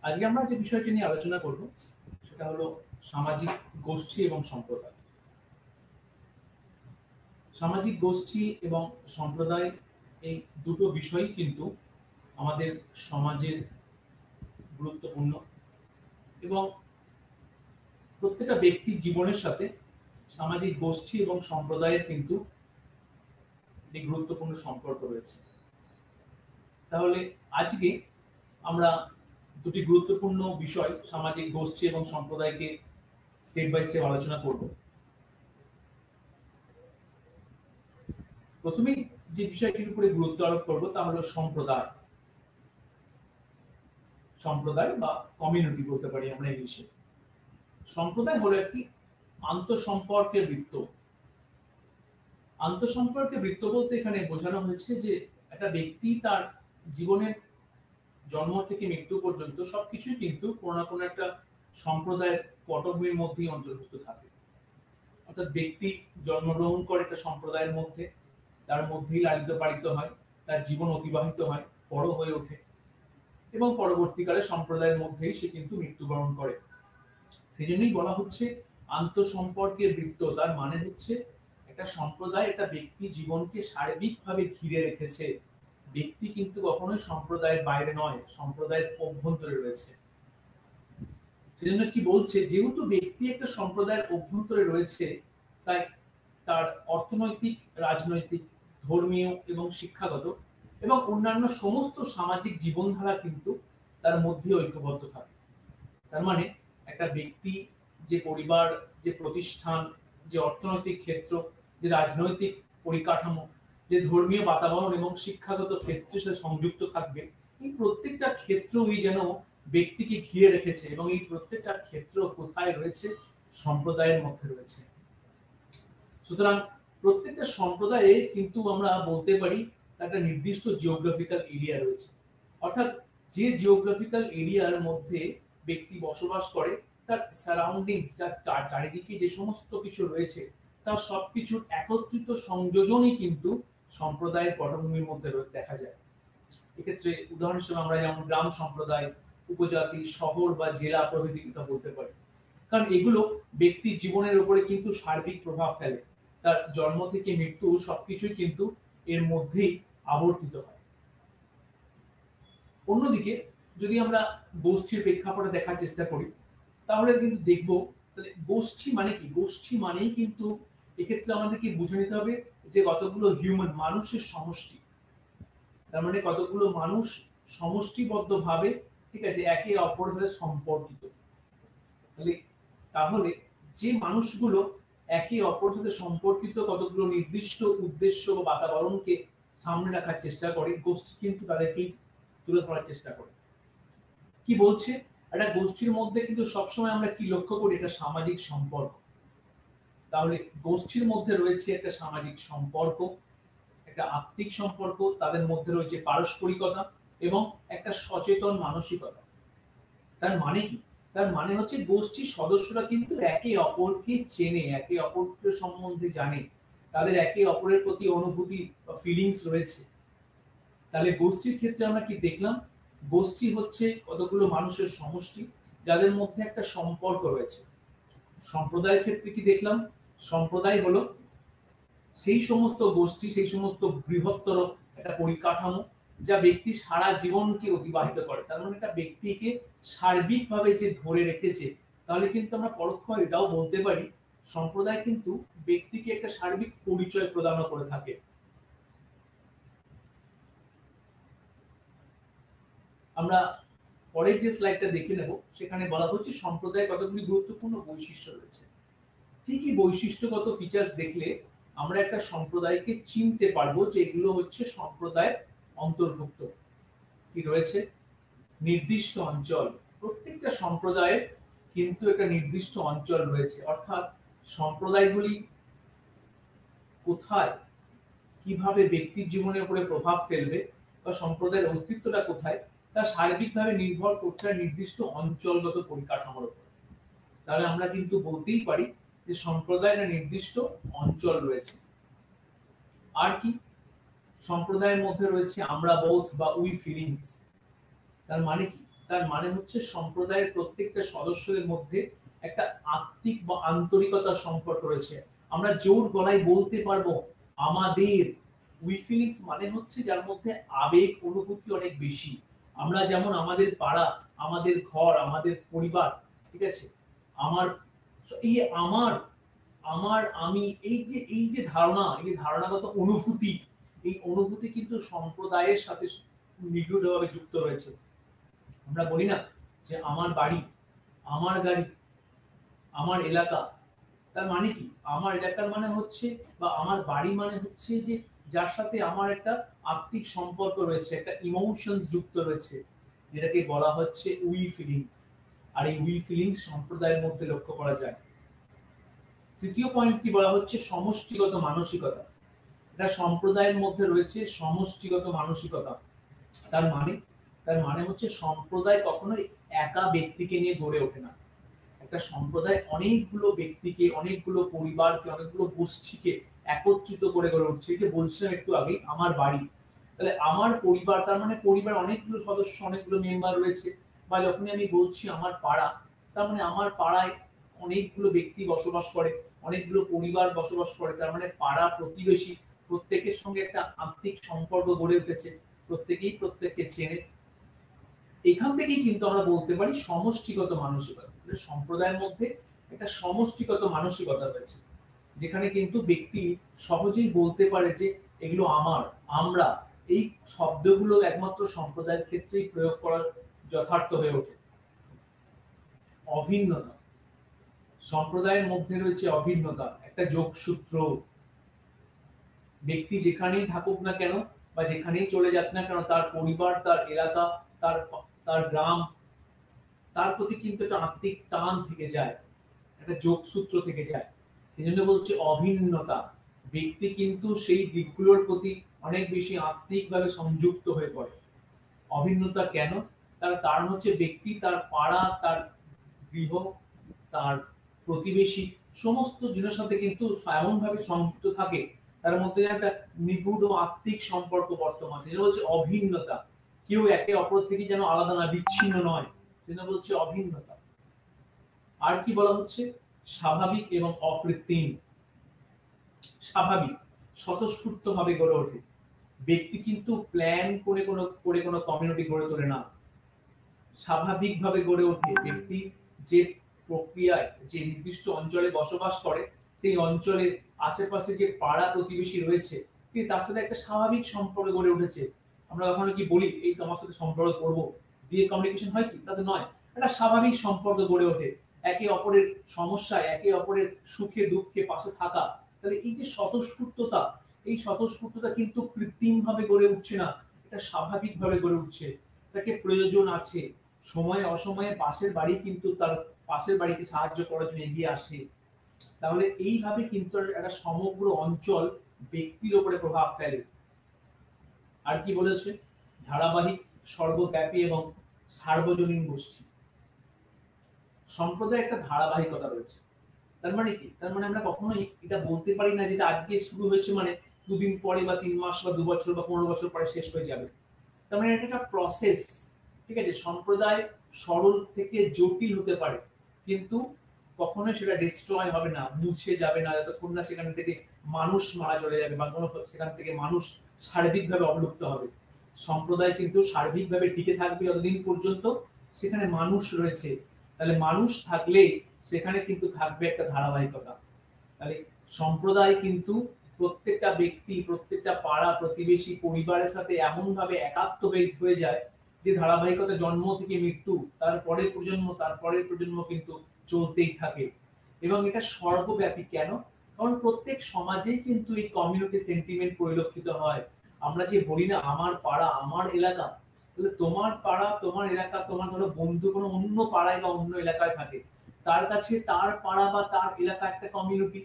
আজকে আমরা যে বিষয়টি নিয়ে আলোচনা করব সেটা হলো সামাজিক গোষ্ঠী এবং সম্প্রদায়। সামাজিক গোষ্ঠী এবং সম্প্রদায় এই দুটো বিষয় কিন্তু আমাদের সমাজের গুরুত্বপূর্ণ এবং প্রত্যেকটা ব্যক্তির জীবনের সাথে সামাজিক গোষ্ঠী এবং সম্প্রদায়ের কিন্তু একটি গুরুত্বপূর্ণ সম্পর্ক রয়েছে। তাহলে আজকে আমরা দুটি গুরুত্বপূর্ণ বিষয় সামাজিক গোষ্ঠী এবং সম্প্রদায়কে স্টেপ বাই স্টেপ আলোচনা করব। প্রথমেই যে বিষয়টির উপরে গুরুত্ব আরোপ করব তা হলো সম্প্রদায়। সম্প্রদায় বা কমিউনিটি বলতে পারি আমরা ইংলিশে। সম্প্রদায় হলো একটি আন্তঃসম্পর্কের বৃত্ত। আন্তঃসম্পর্কের বৃত্ত বলতে এখানে বোঝানো হয়েছে যে একটা ব্যক্তি তার জীবনের জন্ম থেকে মৃত্যু পর্যন্ত সবকিছুই কিন্তু কোনো না কোনো একটা সম্প্রদায়ের পটভূমির মধ্যেই অন্তর্ভুক্ত থাকে। অর্থাৎ ব্যক্তি জন্মগ্রহণ করে একটা সম্প্রদায়ের মধ্যে, তার মধ্যেই লালিত পালিত হয়, তার জীবন অতিবাহিত হয়, বড় হয়ে ওঠে এবং পরবর্তীকালে সম্প্রদায়ের মধ্যেই সে কিন্তু মৃত্যুবরণ করে। সেজন্যই বলা হচ্ছে আন্তঃসম্পর্কের বৃত্ত। তার মানে হচ্ছে একটা সম্প্রদায় একটা ব্যক্তি জীবনকে সার্বিকভাবে ঘিরে রেখেছে। ব্যক্তি কিন্তু কখনোই সম্প্রদায়ের বাইরে নয়, সম্প্রদায়ের অভ্যন্তরে রয়েছে। সেজন্য কি বলছে, যেহেতু ব্যক্তি একটা সম্প্রদায়ের অভ্যন্তরে রয়েছে, তাই তার অর্থনৈতিক, রাজনৈতিক, ধর্মীয় এবং শিক্ষাগত এবং অন্যান্য সমস্ত সামাজিক জীবনধারা কিন্তু তার মধ্যে ঐক্যবদ্ধ থাকে। তার মানে একটা ব্যক্তি, যে পরিবার, যে প্রতিষ্ঠান, যে অর্থনৈতিক ক্ষেত্র, যে রাজনৈতিক পরিকাঠামো, যে ধর্মীয় বাতাবরণ এবং শিক্ষাগত ক্ষেত্রে সে সংযুক্ত থাকবে, এই প্রত্যেকটা ক্ষেত্রই যেন ব্যক্তিকে ঘিরে রেখেছে এবং এই প্রত্যেকটা ক্ষেত্র কোথায় রয়েছে? সম্প্রদায়ের মধ্যে রয়েছে। সুতরাং প্রত্যেকটা সম্প্রদায়ে কিন্তু আমরা বলতে পারি একটা নির্দিষ্ট জিওগ্রাফিক্যাল এরিয়া রয়েছে। অর্থাৎ যে জিওগ্রাফিক্যাল এরিয়ার মধ্যে ব্যক্তি বসবাস করে, তার সারাউন্ডিংস, যার চারিদিকে যে সমস্ত কিছু রয়েছে, তার সবকিছুর একত্রিত সংযোজনই কিন্তু সম্প্রদায়ের পটভূমির মধ্যে দেখা যায়। এক্ষেত্রে উদাহরণ হিসেবে আমরা যেমন গ্রাম সম্প্রদায়, উপজাতি, শহর বা জেলা প্রভৃতির কথা বলতে পারি। কারণ এগুলো ব্যক্তির জীবনের উপরে কিন্তু সার্বিক প্রভাব ফেলে। তার জন্ম থেকে মৃত্যু সবকিছুই কিন্তু এর মধ্যেই আবর্তিত হয়। অন্যদিকে যদি আমরা গোষ্ঠীর প্রেক্ষাপটে দেখার চেষ্টা করি, তাহলে কিন্তু দেখবো গোষ্ঠী মানে কি? গোষ্ঠী মানেই কিন্তু এক্ষেত্রে আমাদেরকে বুঝে নিতে হবে যে কতগুলো হিউম্যান, মানুষের সমষ্টি। তার মানে কতগুলো মানুষ সমষ্টিবদ্ধভাবে, ঠিক আছে, একে অপরের সাথে সম্পর্কিত। তাহলে যে মানুষগুলো একে অপরের সাথে সম্পর্কিত, কতগুলো নির্দিষ্ট উদ্দেশ্য বা বাতাবরণকে সামনে রাখার চেষ্টা করে, গোষ্ঠী কিন্তু তাদেরকেই তুলে ধরার চেষ্টা করে। কি বলছে? একটা গোষ্ঠীর মধ্যে কিন্তু সবসময় আমরা কি লক্ষ্য করি? একটা সামাজিক সম্পর্ক। তাহলে গোষ্ঠীর মধ্যে রয়েছে একটা সামাজিক সম্পর্ক, একটা আত্মিক সম্পর্ক, তাদের মধ্যে রয়েছে পারস্পরিকতা এবং একটা সচেতন মানসিকতা। তার মানে কি? তার মানে হচ্ছে গোষ্ঠীর সদস্যরা কিন্তু একে অপরকে চেনে, একে অপরের সম্বন্ধে জানে, তাদের একে অপরের প্রতি অনুভূতি বা ফিলিংস রয়েছে। তাহলে গোষ্ঠীর ক্ষেত্রে আমরা কি দেখলাম? গোষ্ঠী হচ্ছে কতগুলো মানুষের সমষ্টি যাদের মধ্যে একটা সম্পর্ক রয়েছে। সম্প্রদায়ের ক্ষেত্রে কি দেখলাম? সম্প্রদায় হলো সেই সমস্ত গোষ্ঠী, সেই সমস্ত বৃহত্তর একটা পরিকাঠামো যা ব্যক্তি সারা জীবনকে অতিবাহিত করে। তার মানে একটা ব্যক্তিকে সার্বিকভাবে যে ধরে রেখেছে। তাহলে কিন্তু আমরা পরোক্ষভাবে এটাও বলতে পারি সম্প্রদায় কিন্তু ব্যক্তিকে একটা সার্বিক পরিচয় প্রদান করে থাকে। আমরা পরের যে স্লাইডটা দেখে নেব, সেখানে বলা হচ্ছে সম্প্রদায় কতগুলি গুরুত্বপূর্ণ বৈশিষ্ট্য রয়েছে। কি কি বৈশিষ্ট্যগত ফিচার্স দেখলে আমরা একটা সম্প্রদায়কে চিনতে পারবো যে এগুলো হচ্ছে সম্প্রদায়ের অন্তর্ভুক্ত? কি রয়েছে? নির্দিষ্ট অঞ্চল। প্রত্যেকটা সম্প্রদায়ের কিন্তু একটা নির্দিষ্ট অঞ্চল রয়েছে। অর্থাৎ সম্প্রদায়গুলি কোথায়, কিভাবে ব্যক্তির জীবনের উপরে প্রভাব ফেলবে বা সম্প্রদায়ের অস্তিত্বটা কোথায়, তা সার্বিকভাবে নির্ভর করছে নির্দিষ্ট অঞ্চলগত পরিকাঠামোর উপর। তাহলে আমরা কিন্তু বলতেই পারি যে সম্প্রদায়ের নির্দিষ্ট অঞ্চল রয়েছে। আর কি? সম্প্রদায়ের মধ্যে রয়েছে আমরা বোধ বা উই ফিলিংস। তার মানে কি? তার মানে হচ্ছে সম্প্রদায়ের প্রত্যেকটা সদস্যদের মধ্যে একটা আত্মিক বা আন্তরিকতার সম্পর্ক রয়েছে। আমরা জোর গলায় বলতে পারবো আমাদের। উই ফিলিংস মানে হচ্ছে যার মধ্যে আবেগ অনুভূতি অনেক বেশি। আমরা যেমন আমাদের পাড়া, আমাদের ঘর, আমাদের পরিবার, ঠিক আছে, আমার এই আমার আমার আমি এই যে ধারণা, এই ধারণাগত অনুভূতি, এই অনুভূতি কিন্তু সম্প্রদায়ের সাথে নিবিড়ভাবে যুক্ত রয়েছে। আমরা বলি না যে আমার বাড়ি, আমার গাড়ি, আমার এলাকা। তার মানে কি? আমার এলাকার মানে হচ্ছে বা আমার বাড়ি মানে হচ্ছে যে যার সাথে আমার একটা আত্মিক সম্পর্ক রয়েছে, একটা ইমোশনস যুক্ত রয়েছে, যেটাকে বলা হচ্ছে উই ফিলিংস। আর এই উই ফিলিংস সম্প্রদায়ের মধ্যে লক্ষ্য করা যায়। তৃতীয় পয়েন্টটি বলা হচ্ছে সমষ্টিগত মানসিকতা। এটা সম্প্রদায়ের মধ্যে রয়েছে সমষ্টিগত মানসিকতা। তার মানে হচ্ছে সম্প্রদায় কখনোই একা ব্যক্তিকে নিয়ে গড়ে ওঠে না। একটা সম্প্রদায় অনেকগুলো ব্যক্তিকে, অনেকগুলো পরিবারকে, অনেকগুলো গোষ্ঠীকে একত্রিত করে গড়ে উঠছে। এই যে বলছিলাম একটু আগে আমার বাড়ি, তাহলে আমার পরিবার, তার মানে পরিবার অনেকগুলো সদস্য, অনেকগুলো মেম্বার রয়েছে। বা যখনই আমি বলছি আমার পাড়া, তার মানে আমার পাড়ায় অনেকগুলো ব্যক্তি বসবাস করে, অনেকগুলো পরিবার বসবাস করে। তার মানে পাড়া প্রতিবেশী প্রত্যেকের সঙ্গে একটা আত্মিক সম্পর্ক গড়ে উঠেছে, প্রত্যেকেই প্রত্যেককে চেনে। এখান থেকেই কিন্তু আমরা বলতে পারি সমষ্টিগত মানসিকতা। সম্প্রদায়ের মধ্যে একটা সমষ্টিগত মানসিকতা রয়েছে, যেখানে কিন্তু ব্যক্তি সহজেই বলতে পারে যে এগুলো আমার, আমরা। এই শব্দগুলো একমাত্র সম্প্রদায়ের ক্ষেত্রেই প্রয়োগ করা যথার্থ হয়ে ওঠে। অভিন্নতা, সম্প্রদায়ের মধ্যে রয়েছে অভিন্নতা, একটা যোগসূত্র। ব্যক্তি যেখানেই থাকুক না কেন বা যেখানেই চলে যাক না কেন, তার পরিবার, তার এলাকা, তার তার গ্রাম, তার প্রতি কিন্তু একটা আত্মিক টান থেকে যায়, একটা যোগসূত্র থেকে যায়। সেই জন্য বলছে অভিন্নতা। ব্যক্তি কিন্তু সেই দিকগুলোর প্রতি অনেক বেশি আত্মিকভাবে সংযুক্ত হয়ে পড়ে। অভিন্নতা কেন? তার কারণ হচ্ছে ব্যক্তি তার পাড়া, তার গৃহ, তার প্রতিবেশী সমস্ত জিনিসের সাথে কিন্তু এমন ভাবে সংযুক্ত থাকে, তার মধ্যে একটা নিবিড় আত্মিক সম্পর্ক বর্তমান। সেটা হচ্ছে অভিন্নতা। কেউ একে অপর থেকে যেন আলাদা না, বিচ্ছিন্ন নয়, সেটা বলছে অভিন্নতা। আর কি বলা হচ্ছে? স্বাভাবিক এবং অকৃত্রিম। স্বাভাবিক, স্বতঃস্ফূর্ত ভাবে গড়ে ওঠে। ব্যক্তি কিন্তু প্ল্যান করে কোনো কমিউনিটি গড়ে তোলে না, স্বাভাবিকভাবে গড়ে ওঠে। ব্যক্তি যে প্রক্রিয়ায়, যে নির্দিষ্ট অঞ্চলে বসবাস করে, সেই অঞ্চলের আশেপাশে যে পাড়া প্রতিবেশী রয়েছে, তিনি তার সাথে একটা স্বাভাবিক সম্পর্ক গড়ে উঠেছে। আমরা কখনো কি বলি এই তোমার সাথে সম্পর্ক করব, দিয়ে কমিউনিকেশন হয় কি? তাতে নয়, একটা স্বাভাবিক সম্পর্ক গড়ে ওঠে। একে অপরের সমস্যায়, একে অপরের সুখে দুঃখে পাশে থাকা। তাহলে এই যে স্বতঃস্ফূর্ততা, এই স্বতঃস্ফূর্ততা কিন্তু কৃত্রিম ভাবে গড়ে উঠছে না, এটা স্বাভাবিক ভাবে গড়ে উঠছে। তাকে প্রয়োজন আছে, সময়ে অসময়ে পাশের বাড়ি কিন্তু তার পাশের বাড়িকে সাহায্য করার জন্য এগিয়ে আসে। তাহলে এইভাবে কিন্তু একটা সমগ্র অঞ্চল ব্যক্তির উপরে প্রভাব ফেলে। আর কি বলেছে? ধারাবাহিক, সর্বব্যাপী এবং সার্বজনীন গোষ্ঠী। সম্প্রদায় একটা ধারাবাহিকতা রয়েছে। তার মানে কি? তার মানে আমরা কখনোই এটা বলতে পারি না যেটা আজকে শুরু হয়েছে মানে দুদিন পরে বা 3 মাস বা 2 বছর বা 15 বছর পরে শেষ হয়ে যাবে। তার মানে এটা একটা প্রসেস। ঠিক আছে? সম্প্রদায় সরল থেকে জটিল হতে পারে, কিন্তু কখনোই সেটা ডিস্ট্রয় হবে না, মুছে যাবে না, যতক্ষণ না সেখান থেকে মানুষ মারা চলে যাবে বা কোনো সেখান থেকে মানুষ সার্বিকভাবে অবলুপ্ত হবে। সম্প্রদায় কিন্তু সার্বিকভাবে টিকে থাকবে যতদিন পর্যন্ত সেখানে মানুষ রয়েছে। তাহলে মানুষ থাকলে সেখানে কিন্তু থাকবে একটা ধারাবাহিকতা। তাহলে সম্প্রদায় কিন্তু প্রত্যেকটা ব্যক্তি, প্রত্যেকটা পাড়া প্রতিবেশী পরিবারের সাথে এমন ভাবে একাত্ম হয়ে যায় যে ধারাবাহিকতা জন্ম থেকে মৃত্যু, তারপরের প্রজন্ম, তারপরের প্রজন্ম কিন্তু চলতেই থাকে। এবং এটা সর্বব্যাপী। কেন? কারণ প্রত্যেক সমাজেই কিন্তু এই কমিউনিটি সেন্টিমেন্ট পরিলক্ষিত হয়। আমরা যে বলি না আমার পাড়া, আমার এলাকা, তাহলে তোমার পাড়া, তোমার এলাকা, তোমার ধরো বন্ধু কোনো অন্য পাড়ায় বা অন্য এলাকায় থাকে, তার কাছে তার পাড়া বা তার এলাকা একটা কমিউনিটি,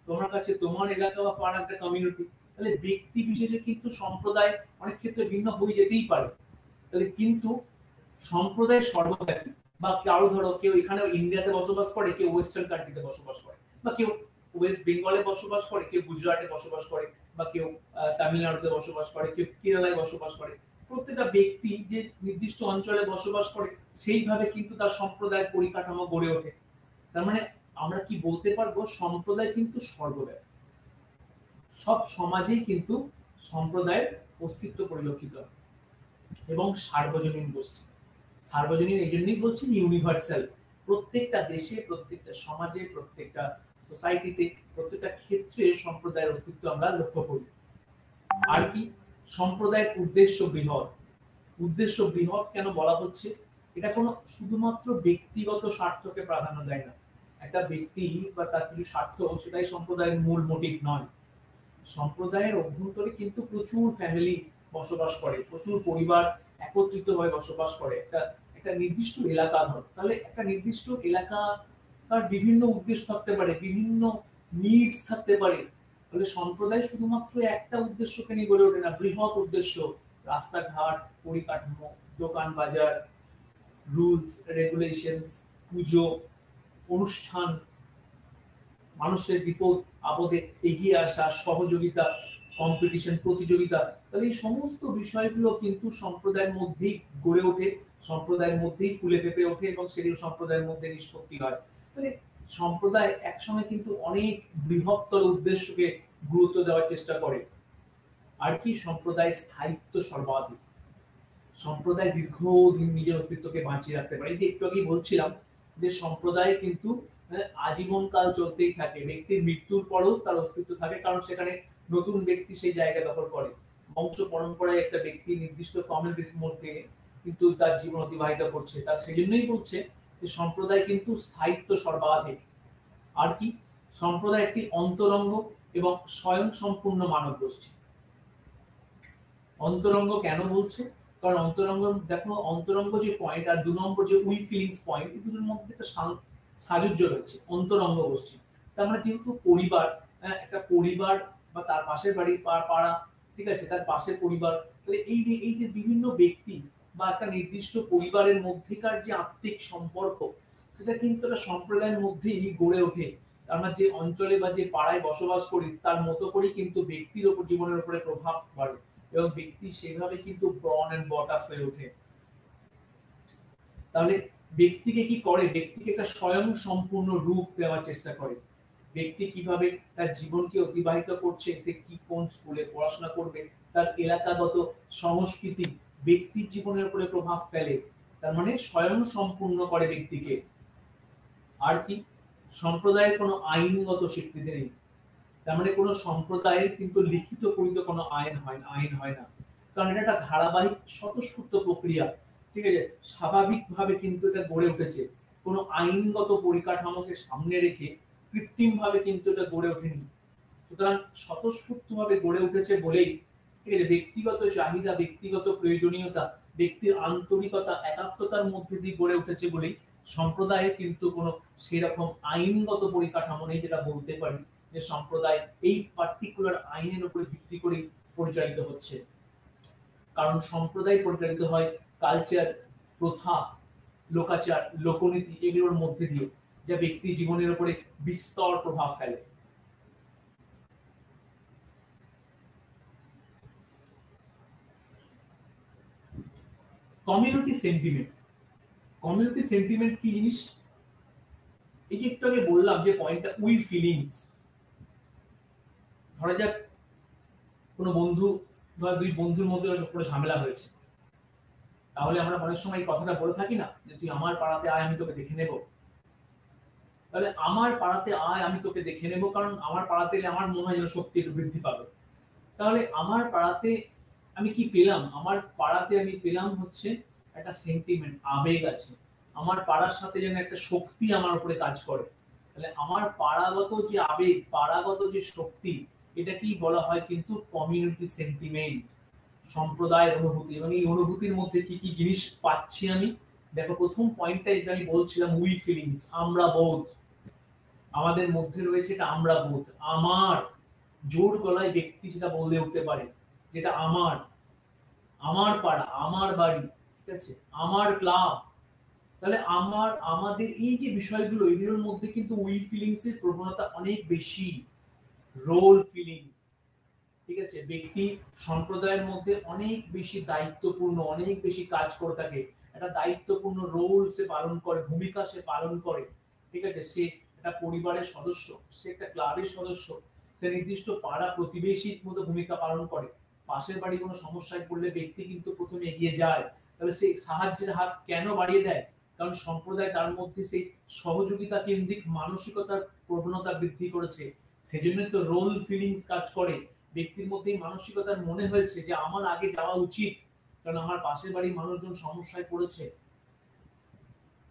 তোমার কাছে তোমার এলাকা বা পাড়া একটা কমিউনিটি। তাহলে ব্যক্তি বিশেষে কিন্তু সম্প্রদায় অনেক ক্ষেত্রে ভিন্ন হয়ে যেতেই পারে। তাহলে কিন্তু সম্প্রদায় সর্বব্যাপী। বা কারো ধরো কেউ এখানে ইন্ডিয়াতে বসবাস করে, কেউ ওয়েস্টার্ন কান্ট্রিতে বসবাস করে, বা কেউ ওয়েস্ট বেঙ্গলে বসবাস করে, কেউ গুজরাটে বসবাস করে, বা কেউ তামিলনাড়ুতে বসবাস করে, কেউ কেরালায় বসবাস করে। প্রত্যেকটা ব্যক্তি যে নির্দিষ্ট অঞ্চলে বসবাস করে সেইভাবে কিন্তু তার সম্প্রদায়ের পরিকাঠামো গড়ে ওঠে। তার মানে আমরা কি বলতে পারবো, সম্প্রদায় কিন্তু সর্বব্যাপী, সব সমাজেই কিন্তু সম্প্রদায়ের অস্তিত্ব পরিলক্ষিত হয়। এবং সার্বজনীন গোষ্ঠী, সার্বজনীন এই জন্যই বলছি ইউনিভার্সাল, প্রত্যেকটা দেশে, প্রত্যেকটা সমাজে, প্রত্যেকটা সোসাইটিতে, প্রত্যেকটা ক্ষেত্রে সম্প্রদায়ের অস্তিত্ব আমরা লক্ষ্য করি। আর কি, সম্প্রদায়ের উদ্দেশ্য বৃহৎ। উদ্দেশ্য বৃহৎ কেন বলা হচ্ছে, এটা কোনো শুধুমাত্র ব্যক্তিগত স্বার্থকে প্রাধান্য দেয় না। একটা ব্যক্তি বা তার কিছু স্বার্থ, সেটাই সম্প্রদায়ের মূল মোটিভ নয়। সম্প্রদায়ের অভ্যন্তরে কিন্তু প্রচুর ফ্যামিলি বসবাস করে, প্রচুর পরিবার একত্রিত হয়ে বসবাস করে। একটা একটা নির্দিষ্ট এলাকা ধর, তাহলে একটা নির্দিষ্ট এলাকা তার বিভিন্ন উদ্দেশ্য থাকতে পারে, বিভিন্ন নিডস থাকতে পারে। তাহলে সম্প্রদায় শুধুমাত্র একটা উদ্দেশ্যকে নিয়ে গড়ে ওঠে না, বৃহৎ উদ্দেশ্য, রাস্তাঘাট, পরিকাঠামো, দোকান বাজার, রুলস রেগুলেশনস, পুজো, অনুষ্ঠান, মানুষের বিপদ আপদে এগিয়ে আসা, সহযোগিতা, কম্পিটিশন, প্রতিযোগিতা। তাহলে এই সমস্ত বিষয়গুলো কিন্তু সম্প্রদায়ের মধ্যেই গড়ে ওঠে, সম্প্রদায়ের মধ্যেই ফুলে ফেঁপে ওঠে এবং সেগুলো সম্প্রদায়ের মধ্যে নিষ্পত্তি হয়। তাহলে সম্প্রদায় একসময় কিন্তু অনেক বৃহত্তর উদ্দেশ্যকে গুরুত্ব দেওয়ার চেষ্টা করে। আর কি, সম্প্রদায় স্থায়িত্ব সর্বাধিক, সম্প্রদায় দীর্ঘদিন নিজের অস্তিত্বকে বাঁচিয়ে রাখতে পারে। এই যে একটু আগেই বলছিলাম যে সম্প্রদায় কিন্তু আজীবনকাল চলতেই থাকে, ব্যক্তির মৃত্যুর পরেও তার অস্তিত্ব থাকে, কারণ সেখানে নতুন ব্যক্তি সেই জায়গা দখল করে। বংশ পরম্পরায় একটা ব্যক্তি নির্দিষ্ট কমিউনিটির মধ্যে কিন্তু তার জীবন অতিবাহিত করছে, তার সেই জন্যই বলছে যে সম্প্রদায় কিন্তু স্থায়িত্ব সর্বাধিক। আর কি, সম্প্রদায় একটি অন্তরঙ্গ এবং স্বয়ং সম্পূর্ণ মানব গোষ্ঠী। অন্তরঙ্গ কেন বলছে, কারণ অন্তরঙ্গ, দেখো অন্তরঙ্গ যে পয়েন্ট আর 2 নম্বর যে উই ফিলিংস পয়েন্ট, এই দুটোর মধ্যে একটা সাযুজ্য রয়েছে। অন্তরঙ্গ গোষ্ঠী তার মানে যেহেতু পরিবার, একটা পরিবার বা তার পাশের বাড়ি, পাড়া, ঠিক আছে, তার পাশের পরিবার, তাহলে এই যে বিভিন্ন ব্যক্তি বা একটা নির্দিষ্ট পরিবারের মধ্যেকার যে আত্মিক সম্পর্ক, সেটা কিন্তু একটা সম্প্রদায়ের মধ্যেই গড়ে ওঠে। আমরা যে অঞ্চলে বা যে পাড়ায় বসবাস করি তার মতো করেই কিন্তু ব্যক্তির উপর, জীবনের উপরে প্রভাব পড়ে এবং ব্যক্তি সেভাবে কিন্তু বর্ন এন্ড বট আপ হয়ে ওঠে। তাহলে ব্যক্তিকে কি করে, ব্যক্তিকে একটা স্বয়ং সম্পূর্ণ রূপ দেওয়ার চেষ্টা করে। ব্যক্তি কিভাবে তার জীবনকে অতিবাহিত করছে, সে কি কোন স্কুলে পড়াশোনা করবে, তার এলাকাগত সংস্কৃতি ব্যক্তির জীবনের উপরে প্রভাব ফেলে। তার মানে স্বয়ং সম্পূর্ণ করে ব্যক্তিকে। আর কি, সম্প্রদায়ের কোনো আইনগত স্বীকৃতি নেই। তার মানে কোনো সম্প্রদায়ের কিন্তু লিখিত পরিত কোনো আইন হয় না, কারণ এটা একটা ধারাবাহিক স্বতঃস্ফূর্ত প্রক্রিয়া। ঠিক আছে, স্বাভাবিকভাবে কিন্তু এটা গড়ে উঠেছে, কোনো আইনগত পরিকাঠামোকে সামনে রেখে কৃত্রিমভাবে কিন্তু এটা গড়ে ওঠেনি। সুতরাং স্বতঃস্ফূর্তভাবে গড়ে উঠেছে বলেই, ঠিক আছে, ব্যক্তিগত চাহিদা, ব্যক্তিগত প্রয়োজনীয়তা, ব্যক্তির আন্তরিকতা, একাত্মতার মধ্যে দিয়ে গড়ে উঠেছে বলেই সম্প্রদায়ের কিন্তু কোনো সেরকম আইনগত পরিকাঠামো নেই যেটা বলতে পারি যে সম্প্রদায় এই পার্টিকুলার আইনের উপরে ভিত্তি করে পরিচালিত হচ্ছে। কারণ সম্প্রদায় পরিচালিত হয় কালচার, প্রথা, লোকাচার, লোকনীতি, এগুলোর মধ্যে দিয়ে, যা ব্যক্তি জীবনের উপরে বিস্তর প্রভাব ফেলে। কমিউনিটি সেন্টিমেন্ট, কমিউনিটি সেন্টিমেন্ট কি জিনিস, এই যে একটু আগে বললাম যে পয়েন্টটা, উই ফিলিংস। ধরা যাক কোনো বন্ধু, ধর দুই বন্ধুর মধ্যে কোনো ঝামেলা হয়েছে, তাহলে আমরা অনেক সময় এই কথাটা বলে থাকি না যে তুই আমার পাড়াতে আয়, আমি তোকে দেখে নেব। তাহলে আমার পাড়াতে আয়, আমি তোকে দেখে নেব, কারণ আমার পাড়াতে এলে আমার মনে হয় যেন শক্তি একটু বৃদ্ধি পাবে। তাহলে আমার পাড়াতে আমি কি পেলাম, আমার পাড়াতে আমি পেলাম হচ্ছে একটা সেন্টিমেন্ট, আবেগ আছে। আমার পাড়ার সাথে যেন একটা শক্তি আমার উপরে কাজ করে। তাহলে আমার পাড়াগত যে আবেগ, পাড়াগত যে শক্তি, এটাকেই বলা হয় কিন্তু কমিউনিটি সেন্টিমেন্ট, সম্প্রদায়ের অনুভূতি। এবং এই অনুভূতির মধ্যে কি কি জিনিস পাচ্ছি আমি, দেখো প্রথম পয়েন্টটা যেটা আমি বলছিলাম, উই ফিলিংস, আমরা বোধ। আমাদের মধ্যে রয়েছে এটা আমরা বোধ। আমার, জোর গলায় ব্যক্তি সেটা বলে উঠতে পারে যেটা আমার, আমার পাড়া, আমার বাড়ি, ঠিক আছে, আমার ক্লাব। তাহলে আমার, আমাদের এই যে বিষয়গুলো, এগুলোর মধ্যে কিন্তু উই ফিলিংস এর প্রবণতা অনেক বেশি। রোল ফিলিংস, ঠিক আছে, ব্যক্তি সম্প্রদায়ের মধ্যে অনেক বেশি দায়িত্বপূর্ণ, অনেক বেশি কাজ করে থাকে, একটা দায়িত্বপূর্ণ রোল সে পালন করে, ভূমিকা সে পালন করে। ঠিক আছে, সে একটা পরিবারের সদস্য, সে একটা ক্লাবের সদস্য, সে নির্দিষ্ট পাড়া প্রতিবেশীর মতো ভূমিকা পালন করে। পাশের বাড়ি কোনো সমস্যায় পড়লে ব্যক্তি কিন্তু প্রথমে এগিয়ে যায়। তাহলে সে সাহায্যের হাত কেন বাড়িয়ে দেয়? কারণ সম্প্রদায় তার মধ্যে সেই সহযোগিতা কেন্দ্রিক মানসিকতার প্রবণতা বৃদ্ধি করেছে। সেজন্য তো রোল ফিলিংস কাজ করে। ব্যক্তির মধ্যে এই মানসিকতার মনে হয়েছে যে আমার আগে যাওয়া উচিত, কারণ আমার পাশের বাড়ির মানুষজন সমস্যায় পড়েছে।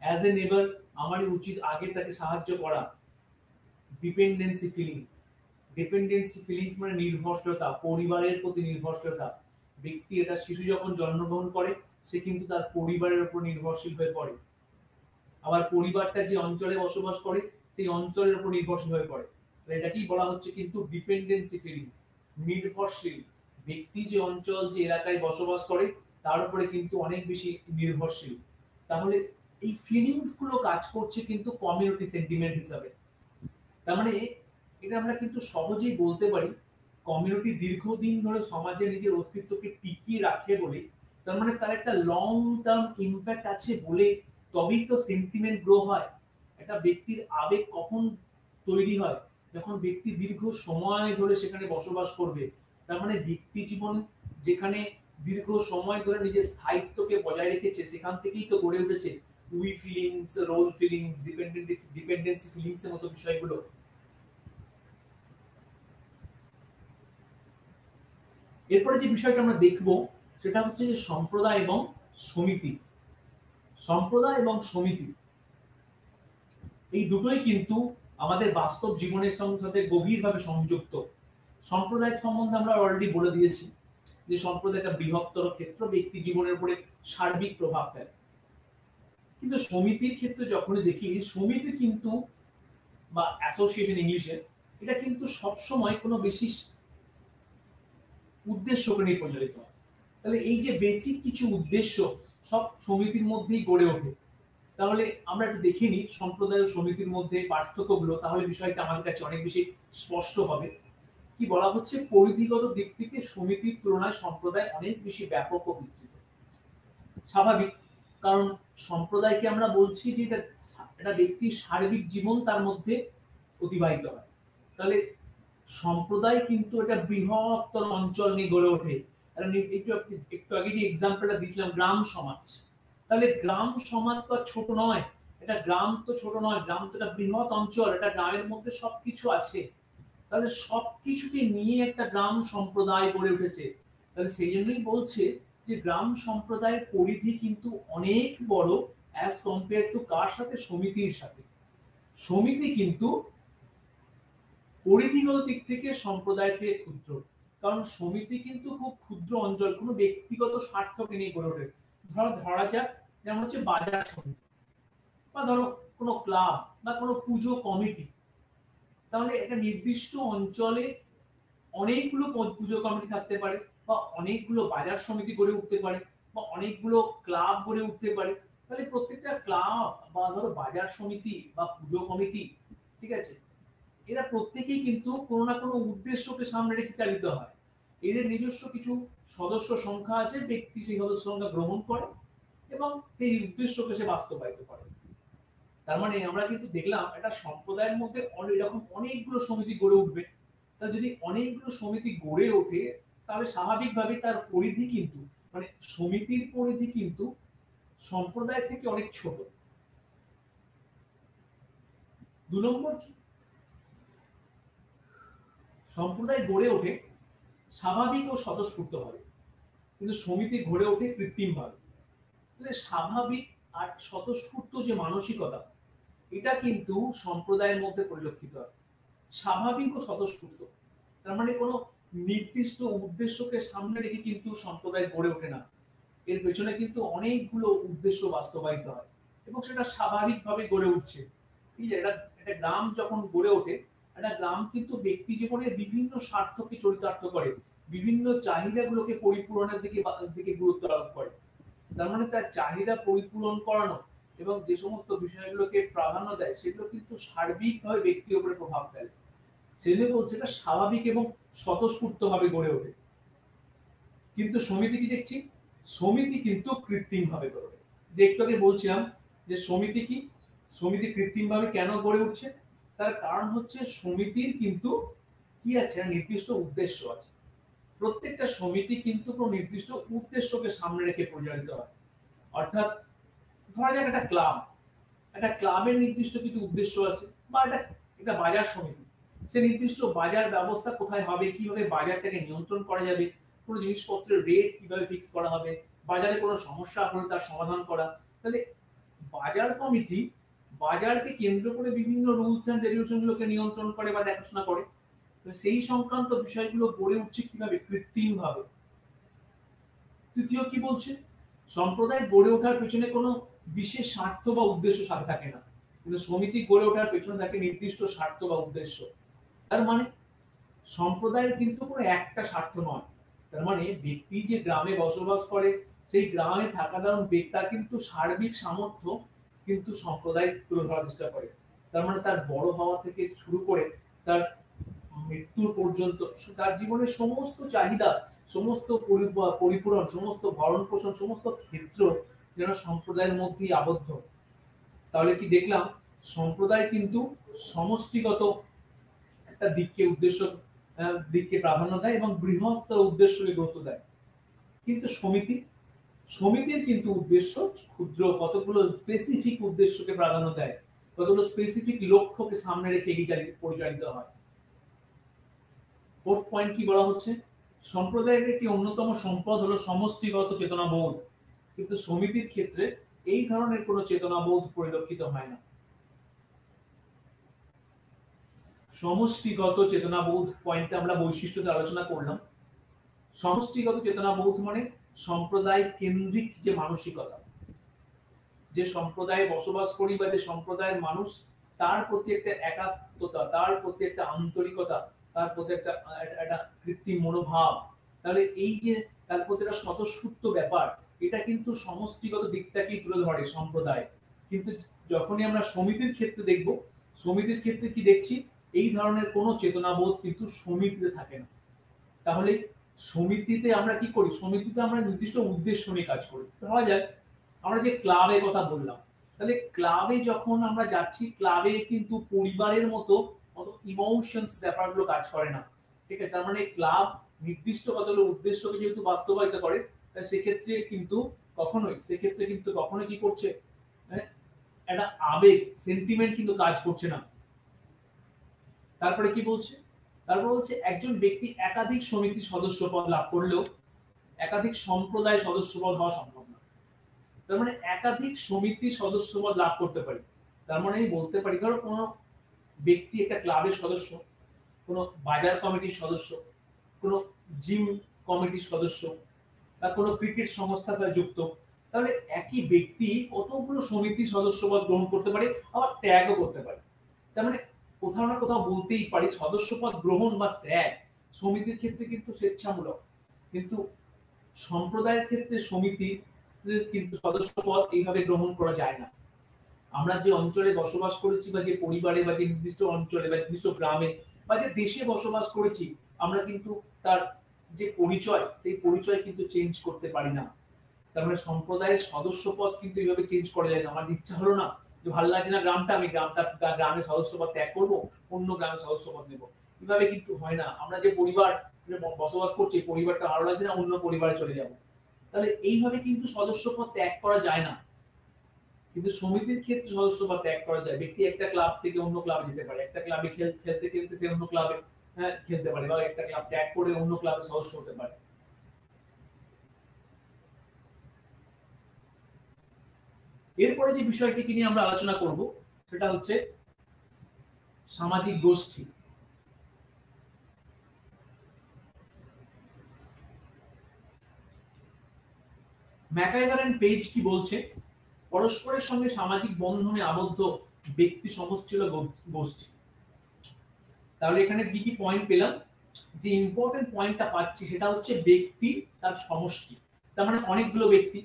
অ্যাজ এ নেবার আমারই উচিত আগে তাকে সাহায্য করা। ডিপেন্ডেন্সি ফিলিংস, ডিপেন্ডেন্সি ফিলিংস মানে নির্ভরশীলতা, পরিবারের প্রতি নির্ভরশীলতা। ব্যক্তি, এটা শিশু যখন জন্মগ্রহণ করে সে কিন্তু তার পরিবারের উপর নির্ভরশীল হয়ে পড়ে। আবার পরিবারটা যে অঞ্চলে বসবাস করে সেই অঞ্চলের উপর নির্ভরশীল হয়ে পড়ে। এটাকেই বলা হচ্ছে কিন্তু ডিপেন্ডেন্সি ফিলিংস, নির্ভরশীল। ব্যক্তি যে অঞ্চল, যে এলাকায় বসবাস করে তার উপরে কিন্তু অনেক বেশি নির্ভরশীল। তাহলে এই ফিলিংস গুলো কাজ করছে কিন্তু কমিউনিটি সেন্টিমেন্ট হিসাবে। তার মানে এটা আমরা কিন্তু সহজেই বলতে পারি, কমিউনিটি দীর্ঘদিন ধরে সমাজে নিজের অস্তিত্বকে টিকিয়ে রাখে বলে, তার মানে তার একটা লং টার্ম ইম্প্যাক্ট আছে বলে তবেই তো সেন্টিমেন্ট গ্রো হয়। একটা ব্যক্তির আবেগ কখন তৈরি হয়? যখন ব্যক্তি দীর্ঘ সময় ধরে সেখানে বসবাস করবে। তার মানে ব্যক্তি জীবন যেখানে দীর্ঘ সময় ধরে নিজের স্থায়িত্বকে বজায় রেখেছে, সেখান থেকেই তো গড়ে উঠেছে we feelings, role feelings, dependency feelings এর মতো বিষয়গুলো। এরপরে যে বিষয়টা আমরা দেখব সেটা হচ্ছে যে সম্প্রদায় এবং সমিতি। সম্প্রদায় এবং সমিতি এই দুটোই কিন্তু আমাদের বাস্তব জীবনের সাথে গভীরভাবে সংযুক্ত। সম্প্রদায় সম্বন্ধে আমরা অলরেডি বলে দিয়েছি যে সম্প্রদায় একটা বৃহত্তর ক্ষেত্র, ব্যক্তি জীবনের উপরে সার্বিক প্রভাব ফেলে। কিন্তু সমিতির ক্ষেত্রে যখনই দেখি, সমিতি কিন্তু বা অ্যাসোসিয়েশন ইংলিশে, এটা কিন্তু সবসময় কোনো বিশেষ উদ্দেশ্যকে নিয়ে পরিচালিত হয়। তাহলে এই যে বেসিক কিছু উদ্দেশ্য সব সমিতির মধ্যেই গড়ে ওঠে। তাহলে আমরা একটু দেখে নিই সম্প্রদায় ও সমিতির মধ্যে পার্থক্যগুলো, তাহলে বিষয়টা আমাদের কাছে অনেক বেশি স্পষ্ট হবে। কি বলা হচ্ছে, পরিধিগত দিক থেকে সমিতির তুলনায় সম্প্রদায় অনেক বেশি ব্যাপক ও বিস্তৃত। স্বাভাবিক, কারণ সম্প্রদায়কে আমরা বলছি যে এটা ব্যক্তির সার্বিক জীবন তার মধ্যে অতিবাহিত হয়। তাহলে সম্প্রদায় কিন্তু এটা বৃহত্তর অঞ্চল নিয়ে গড়ে ওঠে। একটু আগে যে এক্সাম্পলটা দিয়েছিলাম গ্রাম সমাজ, তাহলে গ্রাম সমাজ তো ছোট নয়, এটা গ্রাম তো ছোট নয়, গ্রাম তো একটা বৃহৎ অঞ্চল, এটা গ্রামের মধ্যে সবকিছু আছে। তাহলে সবকিছুকে নিয়ে একটা গ্রাম সম্প্রদায় গড়ে উঠেছে। তাহলে সেই জন্যই বলছে যে গ্রাম সম্প্রদায়ের পরিধি কিন্তু অনেক বড় অ্যাজ কম্পেয়ার টু কার সাথে? সমিতির সাথে। সমিতি কিন্তু পরিধিগত দিক থেকে সম্প্রদায় থেকে ক্ষুদ্র, কারণ সমিতি কিন্তু খুব ক্ষুদ্র অঞ্চল, কোনো ব্যক্তিগত স্বার্থকে নিয়ে গড়ে ওঠে। ধরা যাক যেমন হচ্ছে বাজার সমিতি, বা ধরো কোনো ক্লাব বা কোনো পুজো কমিটি। তাহলে একটা নির্দিষ্ট অঞ্চলে অনেকগুলো পুজো কমিটি থাকতে পারে, বা অনেকগুলো বাজার সমিতি গড়ে উঠতে পারে, বা অনেকগুলো ক্লাব গড়ে উঠতে পারে। তাহলে প্রত্যেকটা ক্লাব বা ধরো বাজার সমিতি বা পুজো কমিটি, ঠিক আছে, এরা প্রত্যেকেই কিন্তু কোনো না কোনো উদ্দেশ্যকে সামনে রেখে চালিত হয়। এদের নিজস্ব কিছু সদস্য সংখ্যা আছে, ব্যক্তি সেই সদস্য সংখ্যা গ্রহণ করে এবং সেই উদ্দেশ্যকে সে বাস্তবায়িত করে। তার মানে আমরা কিন্তু দেখলাম একটা সম্প্রদায়ের মধ্যে এরকম অনেকগুলো সমিতি গড়ে উঠবে। তাহলে যদি অনেকগুলো সমিতি গড়ে ওঠে, তাহলে স্বাভাবিকভাবে তার পরিধি কিন্তু, মানে সমিতির পরিধি কিন্তু সম্প্রদায় থেকে অনেক ছোট। 2 নম্বর কি, সম্প্রদায় গড়ে ওঠে স্বাভাবিক ও স্বতঃস্ফূর্ত ভাবে, কিন্তু সমিতি গড়ে ওঠে কৃত্রিম ভাবে। তাহলে স্বাভাবিক আর স্বতঃস্ফূর্ত যে মানসিকতা, এটা কিন্তু সম্প্রদায়ের মধ্যে পরিলক্ষিত হয়। স্বাভাবিক ও স্বতঃস্ফূর্ত, তার মানে কোনো নির্দিষ্ট উদ্দেশ্যকে সামনে রেখে কিন্তু সম্প্রদায় গড়ে ওঠে না। এর পেছনে কিন্তু অনেকগুলো উদ্দেশ্য বাস্তবায়িত হয় এবং সেটা স্বাভাবিকভাবে গড়ে উঠছে। ঠিক আছে, একটা গ্রাম যখন গড়ে ওঠে, একটা গ্রাম কিন্তু ব্যক্তি জীবনের বিভিন্ন স্বার্থকে চরিতার্থ করে, বিভিন্ন চাহিদাগুলোকে পরিপূরণের দিকে গুরুত্ব আরোপ করে। তার মানে তার চাহিদা পরিপূরণ করানো এবং যে সমস্ত বিষয়গুলোকে প্রাধান্য দেয়, সেগুলো কিন্তু সার্বিকভাবে ব্যক্তির উপরে প্রভাব ফেলে। সেজন্য বলছে এটা স্বাভাবিক এবং স্বতঃস্ফূর্ত ভাবে গড়ে ওঠে। কিন্তু সমিতি কি দেখছি, সমিতি কিন্তু কৃত্রিম ভাবে গড়ে ওঠে। যে একটু আগে বলছিলাম যে সমিতি কি, সমিতি কৃত্রিম ভাবে কেন গড়ে উঠছে, তার কারণ হচ্ছে সমিতির কিন্তু কি আছে, নির্দিষ্ট উদ্দেশ্য আছে। প্রত্যেকটা সমিতি কিন্তু কোনো নির্দিষ্ট উদ্দেশ্যকে সামনে রেখে পরিচালিত হয়। অর্থাৎ ধরা যাক একটা ক্লাব, একটা ক্লাবের নির্দিষ্ট কিছু উদ্দেশ্য আছে, বা একটা বাজার সমিতি, সে নির্দিষ্ট বাজার ব্যবস্থা কোথায় হবে, কিভাবে বাজারটাকে নিয়ন্ত্রণ করা যাবে, কোনো জিনিসপত্রের রেট কিভাবে ফিক্স করা হবে, বাজারে কোনো সমস্যা হলে তার সমাধান করা। তাহলে বাজার কমিটি বাজারকে কেন্দ্র করে বিভিন্ন রুলস এন্ড রেগুলেশন গুলোকে নিয়ন্ত্রণ করে বা দেখাশোনা করে। সেই সংক্রান্ত বিষয়গুলো গড়ে উঠছে কিভাবে, কৃত্রিম ভাবে। তৃতীয় কি বলছে, সম্প্রদায় গড়ে ওঠার পেছনে কোনো বিশেষ স্বার্থ বা উদ্দেশ্য সাথে থাকে না, কিন্তু সমিতি গড়ে ওঠার পেছনে থাকে নির্দিষ্ট স্বার্থ বা উদ্দেশ্য। তার মানে সম্প্রদায়ের কিন্তু কোনো একটা স্বার্থ নয়। তার মানে ব্যক্তি যে গ্রামে বসবাস করে, সেই গ্রামে থাকা দারুণ ব্যক্তি কিন্তু সার্বিক সামর্থ্য কিন্তু সম্প্রদায় তুলে ধরার চেষ্টা করে। তার মানে তার বড় হওয়া থেকে শুরু করে তার মৃত্যুর পর্যন্ত তার জীবনের সমস্ত চাহিদা, সমস্ত পরিপূরণ, সমস্ত ভরণ পোষণ, সমস্ত ক্ষেত্র যেন সম্প্রদায়ের মধ্যেই আবদ্ধ। তাহলে কি দেখলাম, সম্প্রদায় কিন্তু সমষ্টিগত একটা দিককে প্রাধান্য দেয় এবং বৃহত্তর উদ্দেশ্যকে গুরুত্ব দেয়। কিন্তু সমিতির কিন্তু উদ্দেশ্য ক্ষুদ্র কতগুলো স্পেসিফিক উদ্দেশ্যকে প্রাধান্য দেয়, কতগুলো স্পেসিফিক লক্ষ্যকে সামনে রেখে পরিচালিত হয়। ফোর্থ পয়েন্ট কি বলা হচ্ছে, সম্প্রদায়ের একটি অন্যতম সম্পদ হলো সমষ্টিগত চেতনাবোধ, কিন্তু সমিতির ক্ষেত্রে এই ধরনের কোনো চেতনাবোধ পরিলক্ষিত হয় না। সমষ্টিগত চেতনাবোধ পয়েন্টে আমরা বৈশিষ্ট্যতে আলোচনা করলাম। সমষ্টিগত চেতনাবোধ মানে সম্প্রদায় কেন্দ্রিক যে মানসিকতা, যে সম্প্রদায়ে বসবাস করি বা যে সম্প্রদায়ের মানুষ, তার প্রতি একটা একাত্মতা, তার প্রতি একটা আন্তরিকতা, তার প্রতি একটা কৃত্রিম মনোভাব। তাহলে এই যে তার প্রতি একটা স্বতঃস্ফূর্ত ব্যাপার, এটা কিন্তু সমষ্টিগত দিকটাকেই তুলে ধরে সম্প্রদায়। কিন্তু যখনই আমরা সমিতির ক্ষেত্রে দেখব, সমিতির ক্ষেত্রে কি দেখছি, এই ধরনের কোনো চেতনাবোধ কিন্তু সমিতিতে থাকে না। তাহলে সমিতিতে আমরা কি করি, সমিতিতে আমরা নির্দিষ্ট উদ্দেশ্য নিয়ে কাজ করি। ধরা যাক আমরা যে ক্লাবের কথা বললাম, তাহলে ক্লাবে যখন আমরা যাচ্ছি, ক্লাবে কিন্তু পরিবারের মতো অত ইমোশনস ব্যাপারগুলো কাজ করে না। ঠিক আছে, তার মানে ক্লাব নির্দিষ্ট কতগুলো উদ্দেশ্যকে যেহেতু বাস্তবায়িত করে, তাই সেক্ষেত্রে কিন্তু কখনোই কি করছে, একটা আবেগ, সেন্টিমেন্ট কিন্তু কাজ করছে না। তারপরে কি বলছে, তারপর বলছে একজন ব্যক্তি একাধিক সমিতির সদস্য পদ লাভ করলেও একাধিক সম্প্রদায় সদস্য পদ হওয়া সম্ভব না। তার মানে একাধিক সমিতির সদস্য পদ লাভ করতে পারি। তার মানে আমি বলতে পারি, ধরো কোনো ব্যক্তি একটা ক্লাবের সদস্য, কোনো বাজার কমিটির সদস্য, কোনো জিম কমিটির সদস্য, বা কোনো ক্রিকেট সংস্থার সাথে যুক্ত। তাহলে একই ব্যক্তি কতগুলো সমিতির সদস্য পদ গ্রহণ করতে পারে, আবার ত্যাগও করতে পারে। তার মানে কোথাও না কোথাও বলতেই পারি সদস্যপদ গ্রহণ বা ত্যাগ সমিতির ক্ষেত্রে কিন্তু স্বেচ্ছামূলক, কিন্তু সম্প্রদায়ের ক্ষেত্রে সমিতির কিন্তু সদস্যপদ এইভাবে গ্রহণ করা যায় না। আমরা যে অঞ্চলে বসবাস করেছি, বা যে পরিবারে, বা যে নির্দিষ্ট অঞ্চলে, বা নির্দিষ্ট গ্রামে, বা যে দেশে বসবাস করেছি, আমরা কিন্তু তার যে পরিচয়, সেই পরিচয় কিন্তু চেঞ্জ করতে পারি না। তার মানে সম্প্রদায়ের সদস্যপদ কিন্তু এইভাবে চেঞ্জ করা যায় না। আমার ইচ্ছা হলো না যে ভালো লাগছে না গ্রামটা, আমি গ্রামের সদস্যপদ ত্যাগ করবো, অন্য গ্রামের সদস্যপদ নেবো, এভাবে কিন্তু হয় না। আমরা যে পরিবার বসবাস করছি, পরিবারটা ভালো লাগছে না, অন্য পরিবারে চলে যাবো। তাহলে এইভাবে কিন্তু সদস্যপদ ত্যাগ করা যায় না। কিন্তু সমিতির ক্ষেত্রে সদস্যপদ ত্যাগ করা যায়। ব্যক্তি একটা ক্লাব থেকে অন্য ক্লাবে যেতে পারে, একটা ক্লাবে খেলতে খেলতে সে অন্য ক্লাবে খেলতে পারে, বা একটা ক্লাব ত্যাগ করে অন্য ক্লাবের সদস্য হতে পারে। এরপরে যে বিষয়টিকে নিয়ে আমরা আলোচনা করব, সেটা হচ্ছে সামাজিক গোষ্ঠী। ম্যাকাইভার এন্ড পেজ কি বলছে, পরস্পরের সঙ্গে সামাজিক বন্ধনে আবদ্ধ ব্যক্তি সমষ্টি হলো গোষ্ঠী। তাহলে এখানে কি কি পয়েন্ট পেলাম, যে ইম্পর্টেন্ট পয়েন্টটা পাচ্ছি সেটা হচ্ছে ব্যক্তি তার সমষ্টি। তার মানে অনেকগুলো ব্যক্তি,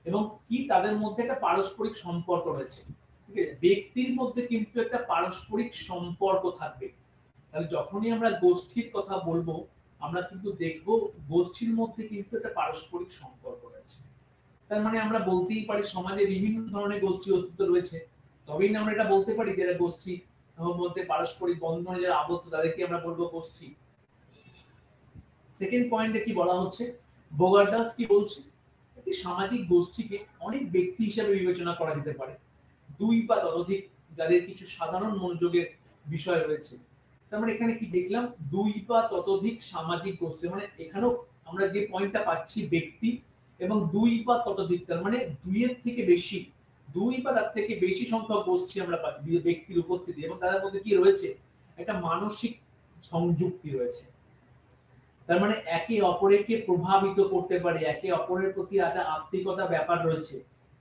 এবং কি তাদের মধ্যে একটা পারস্পরিক সম্পর্ক রয়েছে। ঠিক আছে, ব্যক্তির মধ্যে কিন্তু একটা পারস্পরিক সম্পর্ক থাকবে। তাহলে যখনই আমরা গোষ্ঠীর কথা বলবো আমরা কিন্তু দেখব গোষ্ঠীর মধ্যে কিন্তু একটা পারস্পরিক সম্পর্ক রয়েছে। তার মানে আমরা বলতেই পারি সমাজে বিভিন্ন ধরনের গোষ্ঠী অস্তিত্ব রয়েছে, তবেই না আমরা এটা বলতে পারি যারা গোষ্ঠী মধ্যে পারস্পরিক বন্ধনে যারা আবদ্ধ তাদেরকে আমরা বলবো গোষ্ঠী। সেকেন্ড পয়েন্টে কি বলা হচ্ছে, বোগার্ডাস কি বলছে, একটি সামাজিক গোষ্ঠীকে অনেক ব্যক্তি হিসেবে বিবেচনা করা যেতে পারে, দুই বা ততোধিক যাদের কিছু সাধারণ মনোযোগের বিষয় রয়েছে। তার মানে এখানে কি দেখলাম, দুই বা ততোধিক সামাজিক গোষ্ঠী, মানে এখানেও আমরা যে পয়েন্টটা পাচ্ছি ব্যক্তি এবং দুই বা ততোধিক, তার মানে দুইয়ের থেকে বেশি, দুই বা তার থেকে বেশি সংখ্যক গোষ্ঠী আমরা পাচ্ছি ব্যক্তির উপস্থিতি, এবং তাদের মধ্যে কি রয়েছে, একটা মানসিক সংযুক্তি রয়েছে। তার মানে একে অপরকে প্রভাবিত করতে পারে, একে অপরের প্রতি একটা আত্মিকতা ব্যাপার রয়েছে।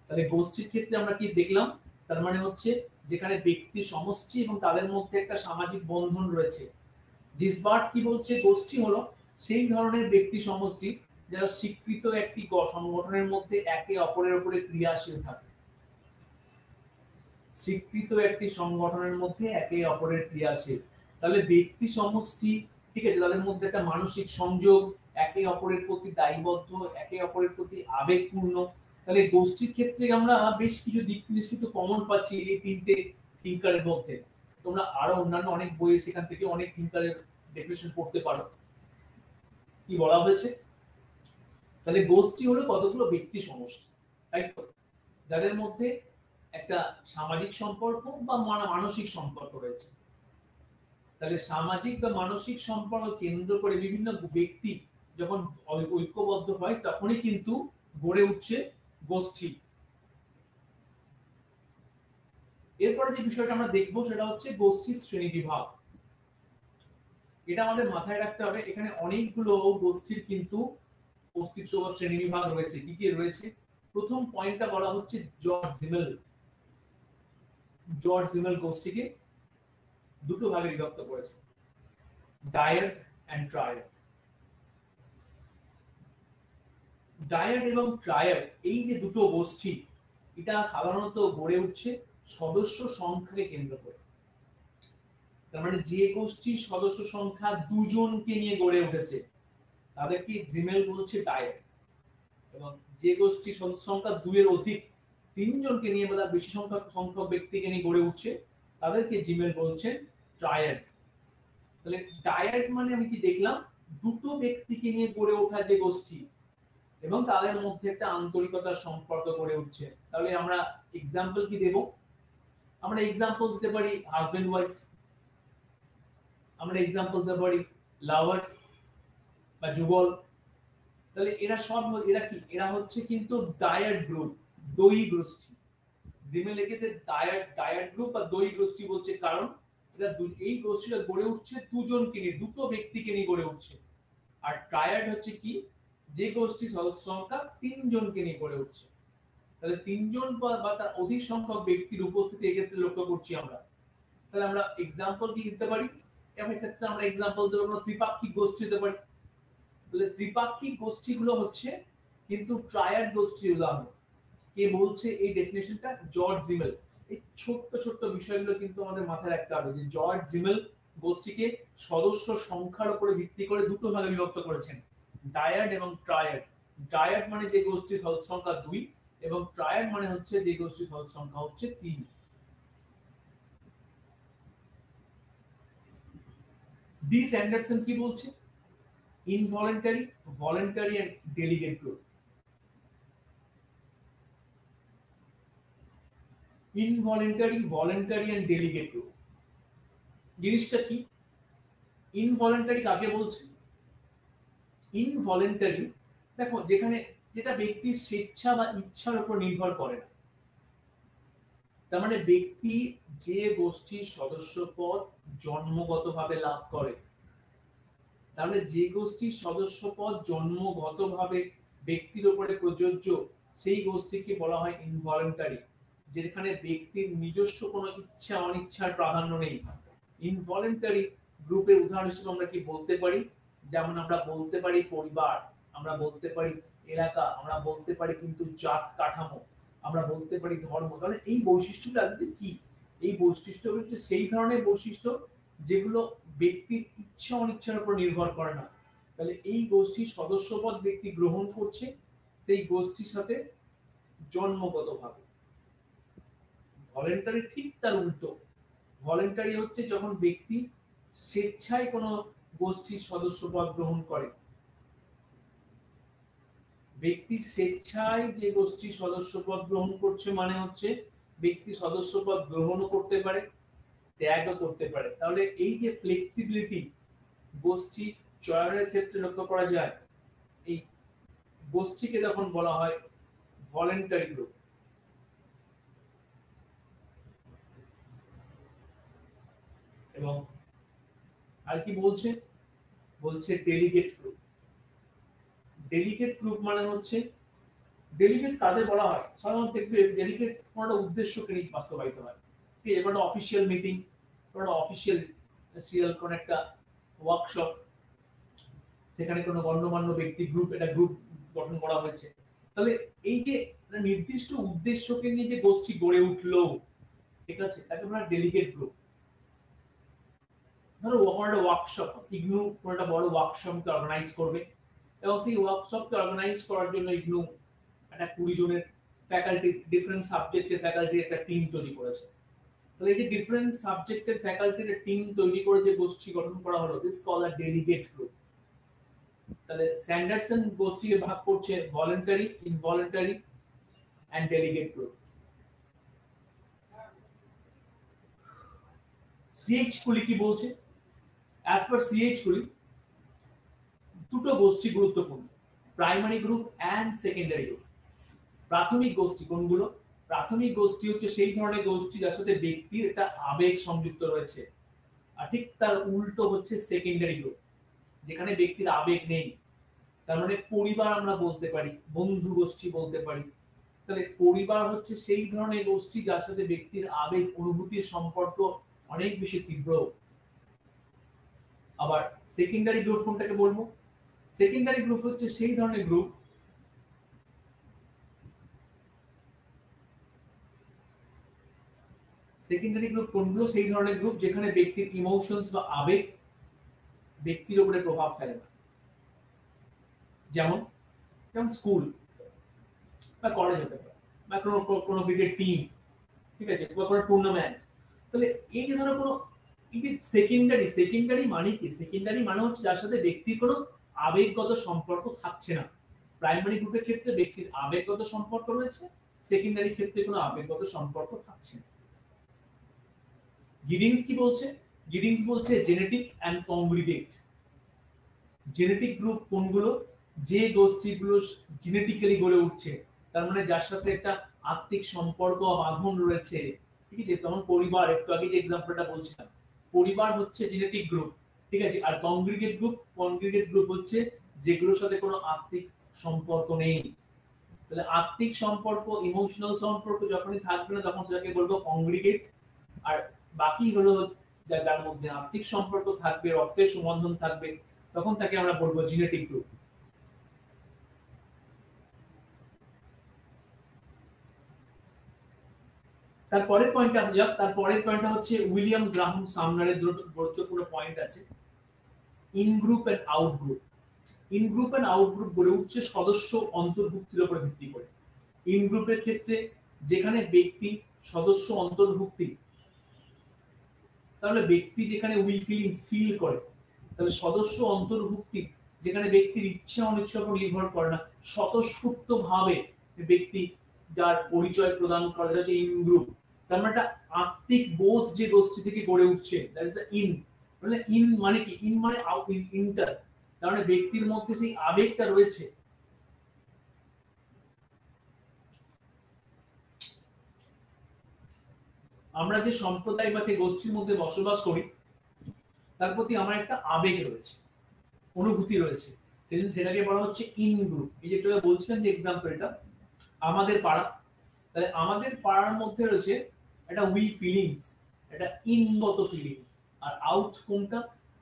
তাহলে গোষ্ঠীর ক্ষেত্রে আমরা কি দেখলাম, তার মানে হচ্ছে যেখানে ব্যক্তি সমষ্টি এবং তাদের মধ্যে একটা সামাজিক বন্ধন রয়েছে। জিসবার্ট কি বলছে, গোষ্ঠী হলো সেই ধরনের ব্যক্তি সমষ্টি যারা স্বীকৃত একটি সংগঠনের মধ্যে একে অপরের উপরে ক্রিয়াশীল থাকে। স্বীকৃত একটি সংগঠনের মধ্যে একে অপরের ক্রিয়াশীল, তাহলে ব্যক্তি সমষ্টি, ঠিক আছে, তাদের মধ্যে একটা মানসিক সংযোগ, একে অপরের প্রতি দায়বদ্ধ, একে অপরের প্রতি আবেগপূর্ণ। তাহলে গোষ্ঠীর ক্ষেত্রে আমরা বেশ কিছু দিক কিন্তু কমন পাচ্ছি এই তিনটে থিঙ্কারের মধ্যে। তোমরা আরো অন্যান্য অনেক বই সেখান থেকে অনেক থিঙ্কারের ডেফিনিশন পড়তে পারো। কি বলা হয়েছে, তাহলে গোষ্ঠী হলো কতগুলো ব্যক্তি সমষ্টি, তাই তো, যাদের মধ্যে একটা সামাজিক সম্পর্ক বা মানসিক সম্পর্ক রয়েছে। তাহলে সামাজিক বা মানসিক সম্পর্ক কেন্দ্র করে বিভিন্ন ব্যক্তি যখন ঐক্যবদ্ধ হয় তখনই কিন্তু গড়ে উঠছে গোষ্ঠী। এরপরে যে বিষয়টা আমরা দেখবো সেটা হচ্ছে গোষ্ঠীর শ্রেণী বিভাগ। এটা আমাদের মাথায় রাখতে হবে, এখানে অনেকগুলো গোষ্ঠীর কিন্তু অস্তিত্ব বা শ্রেণী বিভাগ রয়েছে। কি কি রয়েছে, প্রথম পয়েন্টটা বলা হচ্ছে জর্জ জিমেল। জর্জ জিমেল গোষ্ঠীকে দুটো ভাগে বিভক্ত করেছে, ডায়াড এন্ড ট্রায়াড। ডায়াড এবং ট্রায়াড এই যে দুটো গোষ্ঠী, এটা সাধারণত গড়ে উঠছে সদস্য সংখ্যাকে কেন্দ্র করে। তার মানে যে গোষ্ঠীর সদস্য সংখ্যা দুজনকে নিয়ে গড়ে উঠেছে তাদেরকে জিমেল বলছে ডায়াড, এবং যে গোষ্ঠীর সদস্য সংখ্যা দুইয়ের অধিক, তিনজনকে নিয়ে বা বেশি সংখ্যক ব্যক্তিকে নিয়ে গড়ে উঠছে তাদেরকে জিমেল বলছেন ট্রায়াড। তাহলে ডায়াড মানে আমি কি দেখলাম, দুটো ব্যক্তিকে নিয়ে গড়ে ওঠা যে গোষ্ঠী এবং তাদের মধ্যে একটা আন্তরিকতার সম্পর্ক গড়ে উঠছে। তাহলে আমরা এক্সাম্পল কি দেব, আমরা এক্সাম্পল দিতে পারি হাজবেন্ড ওয়াইফ, আমরা এক্সাম্পল দিতে পারি লাভার্স বা যুগল। তাহলে এরা সব এরা কি, এরা হচ্ছে কিন্তু ডায়াড গ্রুপ, দই গোষ্ঠী। জিমেল এক্ষেত্রে ডায়াড গ্রুপ বা দই গোষ্ঠী বলছে, কারণ এটা এই গোষ্ঠীটা গড়ে উঠছে দুজনকে নিয়ে, দুটো ব্যক্তিকে নিয়ে গড়ে উঠছে। আর ট্রায়াড হচ্ছে কি, যে গোষ্ঠীর সদস্য সংখ্যা তিনজনকে নিয়ে গড়ে উঠছে। তাহলে তিনজন বা তার অধিক সংখ্যক ব্যক্তির উপস্থিতি এক্ষেত্রে লক্ষ্য করছি আমরা। তাহলে আমরা এক্সাম্পল কি দিতে পারি, এর ক্ষেত্রে আমরা এক্সাম্পল দেব, আমরা ত্রিপাক্ষিক গোষ্ঠী দিতে পারি। তাহলে ত্রিপাক্ষিক গোষ্ঠীগুলো হচ্ছে কিন্তু ট্রায়াড গোষ্ঠীর উদাহরণ। কে বলছে এই ডেফিনিশনটা, জর্জ জিমেল। এই ছোট্ট ছোট্ট বিষয়গুলো কিন্তু আমাদের মাথায় রাখতে হবে যে জর্জ জিমেল গোষ্ঠীকে সদস্য সংখ্যার উপরে ভিত্তি করে দুটো ভাগে বিভক্ত করেছেন, ডায়াড এবং ট্রায়াড। ডায়াড মানে যে গোষ্ঠীর সদস্য সংখ্যা 2 এবং ট্রায়াড মানে হচ্ছে যে গোষ্ঠীর সদস্য সংখ্যা হচ্ছে 3। ডিস অ্যান্ডারসন কি বলছে, involuntary, voluntary and delegate group. Involuntary, voluntary and delegate group জিনিসটা কি, ইনভলেন্টারি কাকে বলছে, ইনভলেন্টারি দেখো যেখানে যেটা ব্যক্তির স্বেচ্ছা বা ইচ্ছার উপর নির্ভর করে না। তার মানে ব্যক্তি যে গোষ্ঠীর সদস্যপদ জন্মগতভাবে লাভ করে, তাহলে যে গোষ্ঠীর সদস্যপদ জন্মগতভাবে ব্যক্তির উপরে প্রযোজ্য সেই গোষ্ঠীকে বলা হয় ইনভলেন্টারি, যেখানে ব্যক্তির নিজস্ব কোনো ইচ্ছা অনিচ্ছার প্রাধান্য নেই। ইনভলেন্টারি গ্রুপের উদাহরণ হিসেবে আমরা কি বলতে পারি, যেমন আমরা বলতে পারি পরিবার, আমরা বলতে পারি এলাকা, আমরা বলতে পারি কিন্তু জাত কাঠামো, আমরা বলতে পারি ধর্ম। কারণ এই বৈশিষ্ট্যটা কি, এই বৈশিষ্ট্য হচ্ছে সেই ধরনের বৈশিষ্ট্য যেগুলো ব্যক্তির ইচ্ছা অনিচ্ছার উপর নির্ভর করে না। তাহলে এই গোষ্ঠীর সদস্যপদ ব্যক্তি গ্রহণ করছে সেই গোষ্ঠীর সাথে জন্মগতভাবে। ভলেন্টারি ঠিক তার উল্টো। ভলেন্টারি হচ্ছে যখন ব্যক্তি স্বেচ্ছায় কোনো গোষ্ঠীর সদস্যপদ গ্রহণ করে। ব্যক্তি স্বেচ্ছায় যে গোষ্ঠীর সদস্যপদ গ্রহণ করছে মানে হচ্ছে ব্যক্তি সদস্যপদ গ্রহণও করতে পারে, ত্যাগও করতে পারে। তাহলে এই যে ফ্লেক্সিবিলিটি গোষ্ঠী চয়নের ক্ষেত্রে লক্ষ্য করা যায়, এই গোষ্ঠীকে তখন বলা হয় ভলেন্টারি গ্রুপ। এবং আর কি বলছে, বলছে ডেলিগেট গ্রুপ। ডেলিগেট গ্রুপ মানে হচ্ছে, ডেলিগেট কাদের বলা হয়, সাধারণত দেখবে ডেলিগেট কোনো উদ্দেশ্যকে নিয়ে বাস্তবায়িত হয়। ঠিক আছে, কোনো অফিসিয়াল মিটিং, কোনো অফিসিয়াল সিরিয়াল, কোনো একটা ওয়ার্কশপ, সেখানে কোনো গণ্যমান্য ব্যক্তি গ্রুপ, এটা গ্রুপ গঠন করা হয়েছে। তাহলে এই যে নির্দিষ্ট উদ্দেশ্যকে নিয়ে যে গোষ্ঠী গড়ে উঠলো, ঠিক আছে, তাকে আমরা ডেলিগেট গ্রুপ। ধরো কোনো একটা ওয়ার্কশপ, ইগনু কোনো একটা বড় ওয়ার্কশপকে অর্গানাইজ করবে, এবং সেই ওয়ার্কশপকে অর্গানাইজ করার জন্য ইগনু একটা 20 জনের ফ্যাকাল্টি, ডিফারেন্ট সাবজেক্টের ফ্যাকাল্টির একটা টিম তৈরি করেছে। তাহলে এই যে ডিফারেন্ট সাবজেক্টের ফ্যাকাল্টির টিম তৈরি করে যে গোষ্ঠী গঠন করা হলো, this call a delegate group. তাহলে স্যান্ডারসন গোষ্ঠীকে ভাগ করছে voluntary, involuntary and delegate group. CH Cooley কি বলছে? অ্যাজ পার সিএইচ কুলি দুটো গোষ্ঠী গুরুত্বপূর্ণ, primary group and secondary group. প্রাথমিক গোষ্ঠী কোনগুলো? প্রাথমিক গোষ্ঠী হচ্ছে সেই ধরনের গোষ্ঠী যার সাথে ব্যক্তির একটা আবেগ সংযুক্ত রয়েছে, আর ঠিক তার উল্টো হচ্ছে সেকেন্ডারি গ্রুপ, যেখানে ব্যক্তির আবেগ নেই। তার মানে পরিবার আমরা বলতে পারি, বন্ধু গোষ্ঠী বলতে পারি। তাহলে পরিবার হচ্ছে সেই ধরনের গোষ্ঠী যার সাথে ব্যক্তির আবেগ অনুভূতির সম্পর্ক অনেক বেশি তীব্র। আবার সেকেন্ডারি গ্রুপ কোনটাকে বলবো? সেকেন্ডারি গ্রুপ হচ্ছে সেই ধরনের গ্রুপ সেকেন্ডারি গ্রুপ কোনগুলো? সেই ধরনের গ্রুপ যেখানে ব্যক্তির ইমোশনস বা আবেগ ব্যক্তির উপরে প্রভাব ফেলে না। যেমন যেমন স্কুল বা কলেজ হতে পারে, বা কোনো ক্রিকেট টিম, ঠিক আছে, বা কোনো টুর্নামেন্ট। তাহলে এই যে ধরো কোনো, এই যে সেকেন্ডারি, সেকেন্ডারি মানে কি? সেকেন্ডারি মানে হচ্ছে যার সাথে ব্যক্তির কোনো আবেগগত সম্পর্ক থাকছে না। প্রাইমারি গ্রুপের ক্ষেত্রে ব্যক্তির আবেগগত সম্পর্ক রয়েছে, সেকেন্ডারি ক্ষেত্রে কোনো আবেগগত সম্পর্ক থাকছে না। গিডিংস কি বলছে? গিডিংস বলছে জেনেটিক এন্ড কংগ্রিগেট। জেনেটিক গ্রুপ কোনগুলো? যে গোষ্ঠীগুলো জেনেটিক্যালি গড়ে উঠছে, তার মানে যার সাথে একটা আত্মিক সম্পর্ক বাঁধন রয়েছে, ঠিক আছে, যেমন পরিবার, একটু আগে যে এক্সাম্পলটা বলছিলাম, পরিবার হচ্ছে জেনেটিক গ্রুপ, ঠিক আছে। আর কংগ্রিগেট গ্রুপ, কংগ্রিগেট গ্রুপ হচ্ছে যেগুলোর সাথে কোনো আত্মিক সম্পর্ক নেই। তাহলে আত্মিক সম্পর্ক, ইমোশনাল সম্পর্ক যখনই থাকবে না, তখন সেটাকে বলবো কংগ্রিগেট। আর বাকি হলো যার মধ্যে আত্মিক সম্পর্ক থাকবে, রক্তের সম্বন্ধন থাকবে, তখন তাকে আমরা বলবো জেনেটিক গ্রুপ। তারপরের পয়েন্টে আসা যাক। তারপরের পয়েন্টটা হচ্ছে উইলিয়াম গ্রাহাম সামনারের দুটো গুরুত্বপূর্ণ পয়েন্ট আছে, in group and out group. In group and out group গড়ে উঠছে সদস্য অন্তর্ভুক্তির উপর ভিত্তি করে। ইন গ্রুপের ক্ষেত্রে যেখানে ব্যক্তি সদস্য অন্তর্ভুক্তি, তাহলে ব্যক্তি যেখানে উই ফিলিংস ফিল করে, তাহলে সদস্য অন্তর্ভুক্তি যেখানে ব্যক্তির ইচ্ছা অনিচ্ছার উপর নির্ভর করে না, স্বতঃস্ফূর্ত ভাবে ব্যক্তি যার পরিচয় প্রদান করা যাচ্ছে ইন গ্রুপ। তার মানে একটা আত্মিক বোধ যে গোষ্ঠী থেকে গড়ে উঠছে, দ্যাট ইজ ইন। মানে ইন মানে কি? ইন মানে আউট, ইন্টার। তার মানে ব্যক্তির মধ্যে সেই আবেগটা রয়েছে। আমরা যে সম্প্রদায় বা যে গোষ্ঠীর মধ্যে বসবাস করি, তার প্রতি আমার একটা আবেগ রয়েছে, অনুভূতি রয়েছে, সেটাকে বলা হচ্ছে ইন গ্রুপ। এই যে যেটা বলছিলাম যে এক্সাম্পলটা, আমাদের পাড়া, তাহলে আমাদের পাড়ার মধ্যে রয়েছে একটা উই ফিলিংস, একটা ইনগত ফিলিংস। আর আউট কোনটা?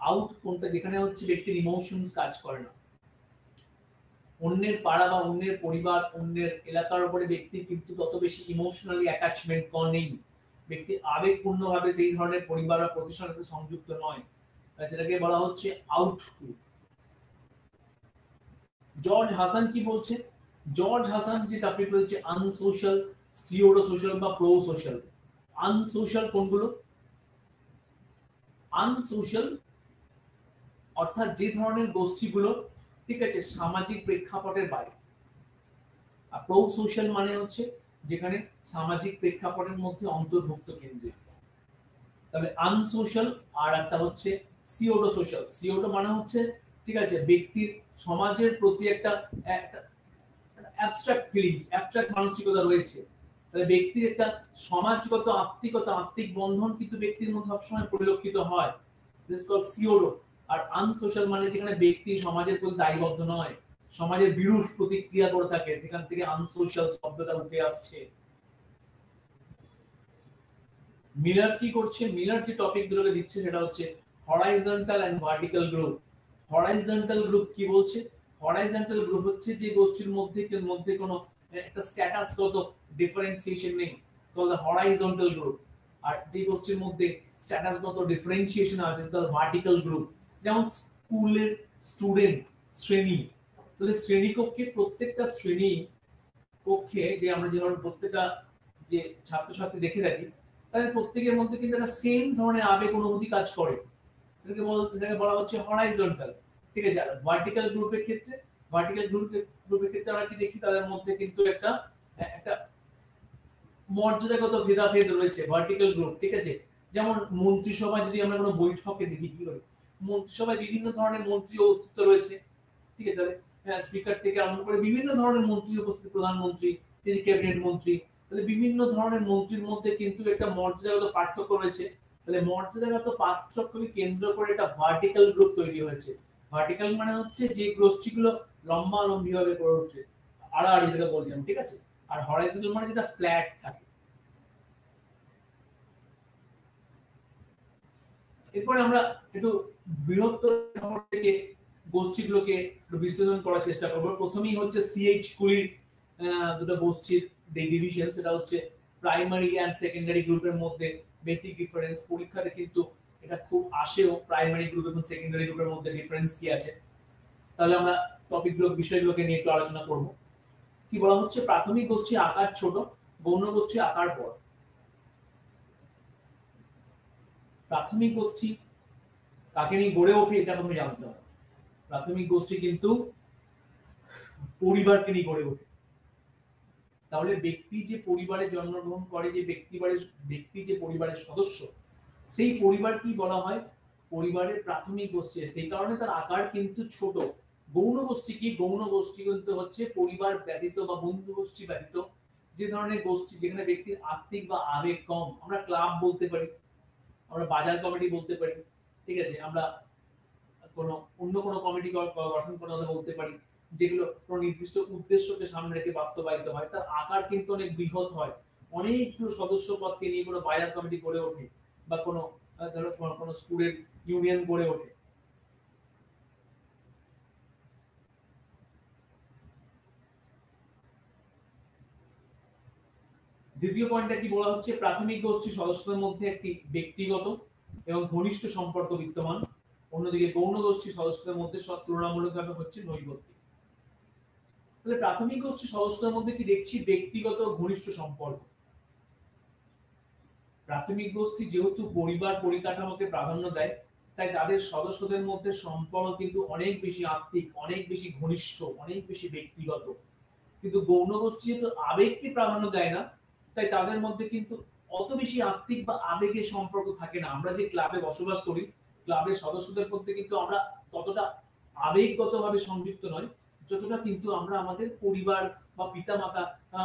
আউট কোনটা যেখানে হচ্ছে ব্যক্তির ইমোশনস কাজ করে না। অন্যের পাড়া বা অন্যের পরিবার, অন্যের এলাকার উপরে ব্যক্তির কিন্তু তত বেশি ইমোশনালি অ্যাটাচমেন্ট নেই। ব্যক্তি আবেগপূর্ণভাবে সেই ধরনের পরিবার বা প্রতিষ্ঠানের সাথে সংযুক্ত নয়, সেটাকে বলা হচ্ছে আউট গ্রুপ। জর্জ হাসান কি বলছে? জর্জ হাসান যে টপিক বলছে আনসোশ্যাল, সিওডো সোশ্যাল বা প্রো সোশ্যাল। আনসোশ্যাল কোনগুলো? আনসোশ্যাল অর্থাৎ যে ধরনের গোষ্ঠীগুলো, ঠিক আছে, সামাজিক প্রেক্ষাপটের বাইরে। আর প্রো সোশ্যাল মানে হচ্ছে যেখানে সামাজিক প্রেক্ষাপটের মধ্যে অন্তর্ভুক্ত কেন্দ্রিক। তবে আনসোশ্যাল আর একটা হচ্ছে সিওডো সোশ্যাল। সিওডো মানে হচ্ছে, ঠিক আছে, ব্যক্তির সমাজের প্রতি একটা অ্যাবস্ট্রাক্ট ফিলিংস, অ্যাবস্ট্রাক্ট মানসিকতা রয়েছে। তাহলে ব্যক্তির একটা সমাজগত আত্মিকতা, আত্মিক বন্ধন কিন্তু ব্যক্তির মধ্যে সবসময় পরিলক্ষিত হয়, দিস কল সিওডো। আর আনসোশ্যাল মানে যেখানে ব্যক্তি সমাজের প্রতি দায়বদ্ধ নয়, সমাজের বিরূপ প্রতিক্রিয়া করে থাকে, সেখান থেকে আনসোশ্যাল শব্দটা উঠে আসছে। মিলার কি করছে? মিলার যে টপিক গুলোকে দিচ্ছে সেটা হচ্ছে horizontal and vertical group. Horizontal group কি বলছে? হরাইজন্টাল গ্রুপ হচ্ছে যে গোষ্ঠীর মধ্যে কোনো একটা স্ট্যাটাসগত ডিফারেন্সিয়েশন নেই, তাহলে হরাইজন্টাল গ্রুপ। আর যে গোষ্ঠীর মধ্যে স্ট্যাটাসগত ডিফারেন্সিয়েশন আছে সেটা ভার্টিক্যাল গ্রুপ। যেমন স্কুলের স্টুডেন্ট, শ্রেণী, তাহলে শ্রেণীকক্ষে প্রত্যেকটা শ্রেণী কক্ষে যে আমরা যেমন প্রত্যেকটা যে ছাত্রছাত্রী দেখে থাকি, তাদের প্রত্যেকের মধ্যে কিন্তু একটা সেম ধরনের আবেগ অনুভূতি কাজ করে, সেটাকে বলা হচ্ছে হরাইজন্টাল। ঠিক আছে। আর ভার্টিক্যাল গ্রুপের ক্ষেত্রে, ভার্টিক্যাল গ্রুপের ক্ষেত্রে আমরা কি দেখি, তাদের মধ্যে কিন্তু একটা মর্যাদাগত ভেদাভেদ রয়েছে ভার্টিক্যাল গ্রুপ। ঠিক আছে। যেমন মন্ত্রিসভায় যদি আমরা কোনো বৈঠকে দেখি, কি করে মন্ত্রিসভায় বিভিন্ন ধরনের মন্ত্রী অস্তিত্ব রয়েছে। ঠিক আছে। স্পিকার থেকে আরম্ভ করে বিভিন্ন ধরনের মন্ত্রী উপস্থিত, প্রধানমন্ত্রী, তিনি ক্যাবিনেট মন্ত্রী, তাহলে বিভিন্ন ধরনের মন্ত্রীর মধ্যে কিন্তু একটা মর্যাদাগত পার্থক্য রয়েছে। তাহলে মর্যাদাগত পার্থক্যকে কেন্দ্র করে একটা ভার্টিক্যাল গ্রুপ তৈরি হয়েছে। ভার্টিক্যাল মানে হচ্ছে যে গোষ্ঠীগুলো লম্বালম্বি ভাবে গড়ে ওঠে, আড়াআড়ি যেটা বলছিলাম। ঠিক আছে। আর হরাইজন্টাল মানে যেটা ফ্ল্যাট থাকে। এরপরে আমরা একটু বৃহত্তর থেকে গোষ্ঠীগুলোকে একটু বিশ্লেষণ করার চেষ্টা করব। প্রথমেই হচ্ছে সিএইচ কুলির দুটো গোষ্ঠীর ডিভিশন, সেটা হচ্ছে প্রাইমারি এন্ড সেকেন্ডারি গ্রুপের মধ্যে বেসিক ডিফারেন্স। পরীক্ষাতে কিন্তু এটা খুব আসেও, প্রাইমারি গ্রুপ এবং সেকেন্ডারি গ্রুপের মধ্যে ডিফারেন্স কি আছে। তাহলে আমরা টপিকগুলো, বিষয়গুলোকে নিয়ে একটু আলোচনা করব। কি বলা হচ্ছে? প্রাথমিক গোষ্ঠী আকার ছোট, গৌণ গোষ্ঠী আকার বড়। প্রাথমিক গোষ্ঠী কাকে নিয়ে গড়ে ওঠে এটা তুমি জানতে হবে। প্রাথমিক গোষ্ঠী কিন্তু পরিবারকে নিয়ে গড়ে ওঠে। তাহলে ব্যক্তি যে পরিবারে জন্মগ্রহণ করে, যে ব্যক্তি যে পরিবারের সদস্য, সেই পরিবার কি বলা হয়? পরিবারের প্রাথমিক গোষ্ঠী। সেই কারণে তার আকার কিন্তু ছোট। গৌণ গোষ্ঠী কি? গৌণ গোষ্ঠী কিন্তু হচ্ছে পরিবার ব্যতীত বা বন্ধু গোষ্ঠী ব্যতীত যে ধরনের গোষ্ঠী যেখানে ব্যক্তির আত্মিক বা আবেগ কম। আমরা ক্লাব বলতে পারি, আমরা বাজার কমিটি বলতে পারি। ঠিক আছে। আমরা অন্য কোনো কমিটি গঠন করার কথা বলতে পারি, যেগুলো কোনো নির্দিষ্ট উদ্দেশ্যকে সামনে রেখে বাস্তবায়িত হয়। তার আকার কিন্তু অনেক বৃহৎ হয়, অনেকগুলো সদস্য পদকে নিয়ে কোনো বাজার কমিটি গড়ে ওঠে, বা কোনো স্কুলের ইউনিয়ন গড়ে ওঠে। দ্বিতীয় পয়েন্টটা কি বলা হচ্ছে? প্রাথমিক গোষ্ঠী সদস্যদের মধ্যে একটি ব্যক্তিগত এবং ঘনিষ্ঠ সম্পর্ক বিদ্যমান, অন্যদিকে গৌণ গোষ্ঠী সদস্যদের মধ্যে তুলনামূলকভাবে হচ্ছে নৈবত্তিক। তাহলে প্রাথমিক গোষ্ঠী সদস্যদের মধ্যে কি দেখছি? ব্যক্তিগত ঘনিষ্ঠ সম্পর্ক। প্রাথমিক গোষ্ঠী যেহেতু পরিবার পরিকাঠামোকে প্রাধান্য দেয়, তাই তাদের সদস্যদের মধ্যে সম্পর্ক কিন্তু অনেক বেশি আত্মিক, অনেক বেশি ঘনিষ্ঠ, অনেক বেশি ব্যক্তিগত। কিন্তু গৌণ গোষ্ঠী যেহেতু আবেগকে প্রাধান্য দেয় না, তাই তাদের মধ্যে কিন্তু অত বেশি আত্মিক বা আবেগের সম্পর্ক থাকে না। আমরা যে ক্লাবে বসবাস করি, ক্লাবের সদস্যদের মধ্যে কিন্তু আমরা ততটা আবেগগতভাবে সংযুক্ত নয়, যতটা কিন্তু আমরা আমাদের পরিবার বা পিতামাতা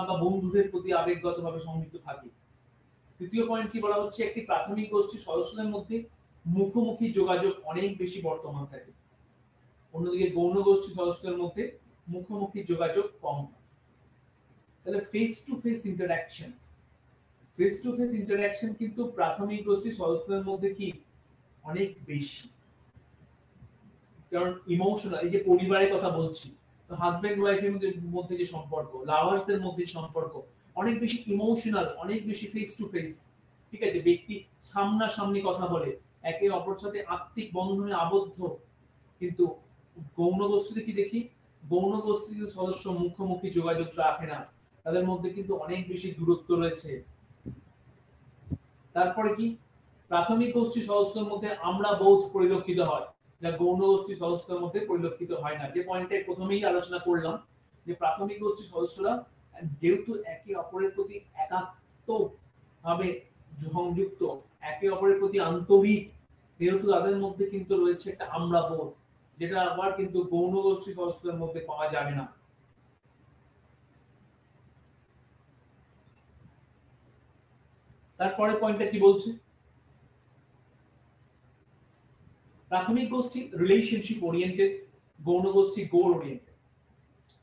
বা বন্ধুদের প্রতি আবেগগতভাবে সংযুক্ত থাকি। তৃতীয় পয়েন্ট কি বলা হচ্ছে? একটি প্রাথমিক গোষ্ঠীর সদস্যদের মধ্যে মুখোমুখি যোগাযোগ অনেক বেশি বর্তমান থাকে, অন্যদিকে গৌণ গোষ্ঠীর সদস্যদের মধ্যে মুখোমুখি যোগাযোগ কম। তাহলে ফেস টু ফেস ইন্টারঅ্যাকশন কিন্তু প্রাথমিক গোষ্ঠীর সদস্যদের মধ্যে কি অনেক বেশি। কারণ ইমোশনাল, এই যে পরিবারের কথা বলছি, তো হাজবেন্ড ওয়াইফের মধ্যে যে সম্পর্ক, লাভার্সদের মধ্যে সম্পর্ক অনেক বেশি ইমোশনাল, অনেক বেশি ফেস টু ফেস। ঠিক আছে, ব্যক্তি সামনাসামনি কথা বলে, একে অপরের সাথে আত্মিক বন্ধনে আবদ্ধ। কিন্তু গৌণ গোষ্ঠীতে কি দেখি, গৌণ গোষ্ঠীর সদস্য মুখোমুখি যোগাযোগ রাখে না, তাদের মধ্যে কিন্তু অনেক বেশি দূরত্ব রয়েছে। তারপরে কি, প্রাথমিক গোষ্ঠীর সদস্যদের মধ্যে আমরা বোধ পরিলক্ষিত হয়, যা গৌণ গোষ্ঠীর সদস্যদের মধ্যে পরিলক্ষিত হয় না। যে পয়েন্টে প্রথমেই আলোচনা করলাম, যে প্রাথমিক গোষ্ঠীর সদস্যরা যেহেতু একে অপরের প্রতি একাত্ম ভাবে সংযুক্ত, একে অপরের প্রতি আন্তরিক, যেহেতু তাদের মধ্যে কিন্তু রয়েছে একটা আমরা বোধ, যেটা আবার কিন্তু গৌণ গোষ্ঠীর সদস্যদের মধ্যে পাওয়া যাবে না। তারপরে পয়েন্টটা কি বলছে, প্রাথমিক গোষ্ঠী রিলেশনশিপ ওরিয়েন্টেড, গৌণ গোষ্ঠী গোল ওরিয়েন্টেড।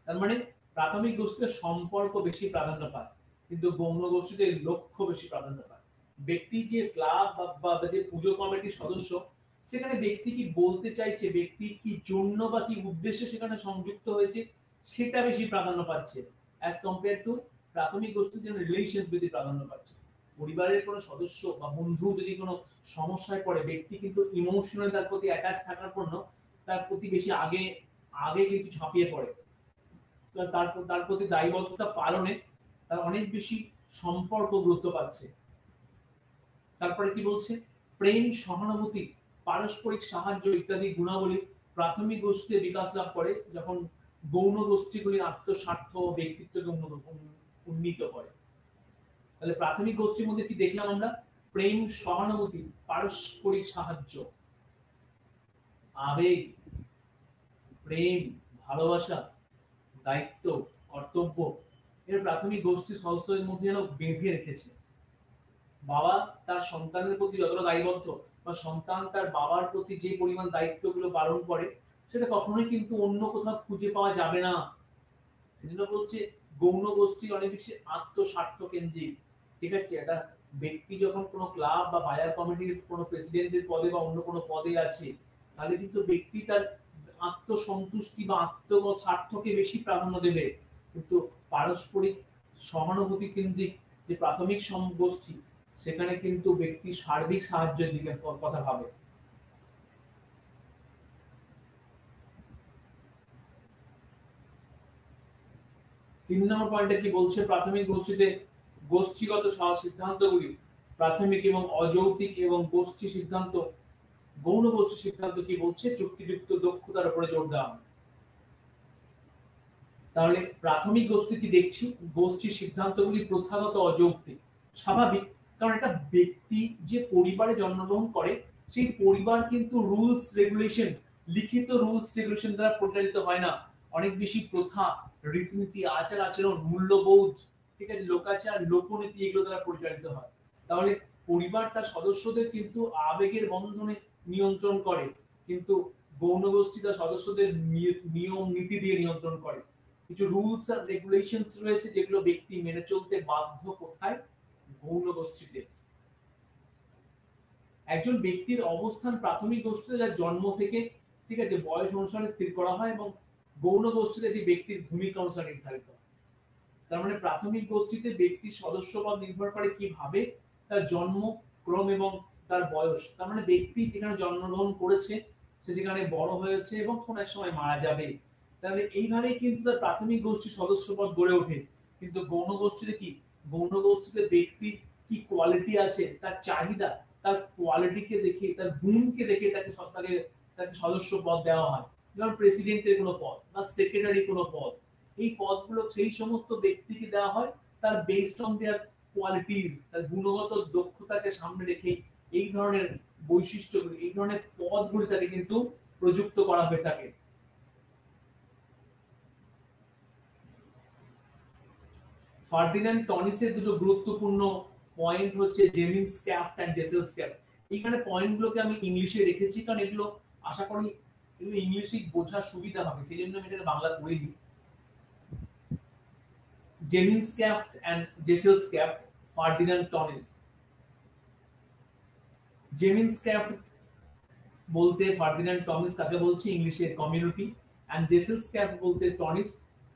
তার মানে প্রাথমিক গোষ্ঠীতে সম্পর্ক বেশি প্রাধান্য পায়, কিন্তু গৌণ গোষ্ঠীতে লক্ষ্য বেশি প্রাধান্য পায়। ব্যক্তি যে ক্লাব বা যে পুজো কমিটির সদস্য, সেখানে ব্যক্তি কি বলতে চাইছে, ব্যক্তি কি জন্য বা কি উদ্দেশ্যে সেখানে সংযুক্ত হয়েছে, সেটা বেশি প্রাধান্য পাচ্ছে, অ্যাজ কম্পেয়ার টু প্রাথমিক গোষ্ঠীর জন্য রিলেশনস বেশি প্রাধান্য পাচ্ছে। পরিবারের কোনো সদস্য বা বন্ধু যদি কোনো সমস্যায় পড়ে, ব্যক্তি কিন্তু ইমোশনাল তার প্রতি অ্যাটাচ থাকার জন্য তার প্রতি বেশি আগে কিন্তু ঝাঁপিয়ে পড়ে, তার প্রতি দায়বদ্ধতা পালনে তার অনেক বেশি সম্পর্ক গুরুত্ব পাচ্ছে। তারপরে কি বলছে, প্রেম, সহানুভূতি, পারস্পরিক সাহায্য ইত্যাদি গুণাবলী প্রাথমিক গোষ্ঠীতে বিকাশ লাভ করে, যখন গৌণ গোষ্ঠীগুলি আত্মস্বার্থ ও ব্যক্তিত্বকে উন্নীত করে। তাহলে প্রাথমিক গোষ্ঠীর মধ্যে কি দেখলাম আমরা, প্রেম, সহানুভূতি, পারস্পরিক সাহায্য, আবেগ, প্রেম, ভালোবাসা, দায়িত্ব, কর্তব্য, এর প্রাথমিক গোষ্ঠীর সদস্যদের মধ্যে যেন বেঁধে রেখেছে। বাবা তার সন্তানের প্রতি যতটা দায়বদ্ধ, বা সন্তান তার বাবার প্রতি যে পরিমাণ দায়িত্বগুলো পালন করে, সেটা কখনোই কিন্তু অন্য কোথাও খুঁজে পাওয়া যাবে না। সেজন্য বলছে গৌণ গোষ্ঠী অনেক বেশি আত্মস্বার্থ কেন্দ্রিক। ঠিক আছে, একটা ব্যক্তি যখন কোনো ক্লাব বা বাজার কমিটির কোনো প্রেসিডেন্টের পদে বা অন্য কোনো পদে আছে, তাহলে কিন্তু ব্যক্তি তার আত্মসন্তুষ্টি বা আত্মগত স্বার্থকে বেশি প্রাধান্য দেবে। কিন্তু পারস্পরিক সহানুভূতি কেন্দ্রিক যে প্রাথমিক গোষ্ঠী, সেখানে কিন্তু ব্যক্তি সার্বিক সাহায্যের দিকে কথা ভাবে। তিন নম্বর পয়েন্টে কি বলছে, প্রাথমিক গোষ্ঠীতে গোষ্ঠীগত সিদ্ধান্তগুলি প্রাথমিক এবং অযৌক্তিক, এবং গোষ্ঠী সিদ্ধান্ত, গৌণ গোষ্ঠী সিদ্ধান্ত কি বলছে, যুক্তিযুক্ত দক্ষতার উপরে জোর দেওয়া হয়। তাহলে প্রাথমিক গোষ্ঠী কি দেখছি, গোষ্ঠীর সিদ্ধান্তগুলি প্রথাগত অযৌক্তিক, স্বাভাবিক, কারণ একটা ব্যক্তি যে পরিবারে জন্মগ্রহণ করে, সেই পরিবার কিন্তু রুলস রেগুলেশন, লিখিত রুলস রেগুলেশন দ্বারা পরিচালিত হয় না। অনেক বেশি প্রথা, রীতিনীতি, আচার আচরণ, মূল্যবোধ, ঠিক আছে, লোকাচার, লোকনীতি, এগুলো দ্বারা পরিচালিত হয়। তাহলে পরিবার তার সদস্যদের কিন্তু আবেগের বন্ধনে নিয়ন্ত্রণ করে, কিন্তু গৌণ গোষ্ঠী তার সদস্যদের নিয়ম নীতি দিয়ে নিয়ন্ত্রণ করে। কিছু রুলস আর রেগুলেশনস রয়েছে, যেগুলো ব্যক্তি মেনে চলতে বাধ্য। কোথায়? গৌণ গোষ্ঠীতে। একজন ব্যক্তির অবস্থান প্রাথমিক গোষ্ঠীতে যার জন্ম থেকে, ঠিক আছে, বয়স অনুসারে স্থির করা হয়, এবং গৌণ গোষ্ঠীতে এটি ব্যক্তির ভূমিকা অনুসারে নির্ধারিত হয়। তার মানে প্রাথমিক গোষ্ঠীতে ব্যক্তির সদস্যপদ নির্ভর করে কিভাবে, তার জন্ম, ক্রম এবং তার বয়স। তার মানে ব্যক্তি যেখানে জন্মগ্রহণ করেছে, সে যেখানে বড় হয়েছে এবং কোন এক সময় মারা যাবে, তাহলে এইভাবেই কিন্তু তার প্রাথমিক গোষ্ঠীর সদস্যপদ গড়ে ওঠে। কিন্তু গৌণ গোষ্ঠীতে কি, গৌণ গোষ্ঠীতে ব্যক্তির কি কোয়ালিটি আছে, তার চাহিদা, তার কোয়ালিটিকে দেখে, তার গুণকে দেখে তাকে সদস্য পদ দেওয়া হয়। যেমন প্রেসিডেন্টের কোনো পদ বা সেক্রেটারি কোনো পদ, এই পদগুলো সেই সমস্ত ব্যক্তিকে দেওয়া হয় তার বেসড অন দেয়ার কোয়ালিটিজ, তার গুণগত দক্ষতাকে সামনে রেখে এই ধরনের বৈশিষ্ট্যগুলি, এই ধরনের পদগুলি তাকে কিন্তু প্রযুক্ত করা হয়ে থাকে। ফার্ডিনান্ড টনিসের দুটো গুরুত্বপূর্ণ পয়েন্ট হচ্ছে জেমিনস্ক্যাফট এন্ড জেসেলস্ক্যাফট। এইখানে পয়েন্টগুলোকে আমি ইংলিশে রেখেছি, কারণ এগুলো আশা করি এগুলো ইংলিশে বোঝার সুবিধা হবে, সেই জন্য আমি এটাকে বাংলা করে দিই। জেমিনস্ক্যাফট এন্ড জেসেলস্ক্যাফট, ফার্ডিনান্ড টনিস। জেমিনস্ক্যাফট বলতে ফার্ডিনান্ড টনিস কাকে বলছে, ইংলিশে কমিউনিটি, এন্ড জেসেলস্ক্যাফট বলতে টনিস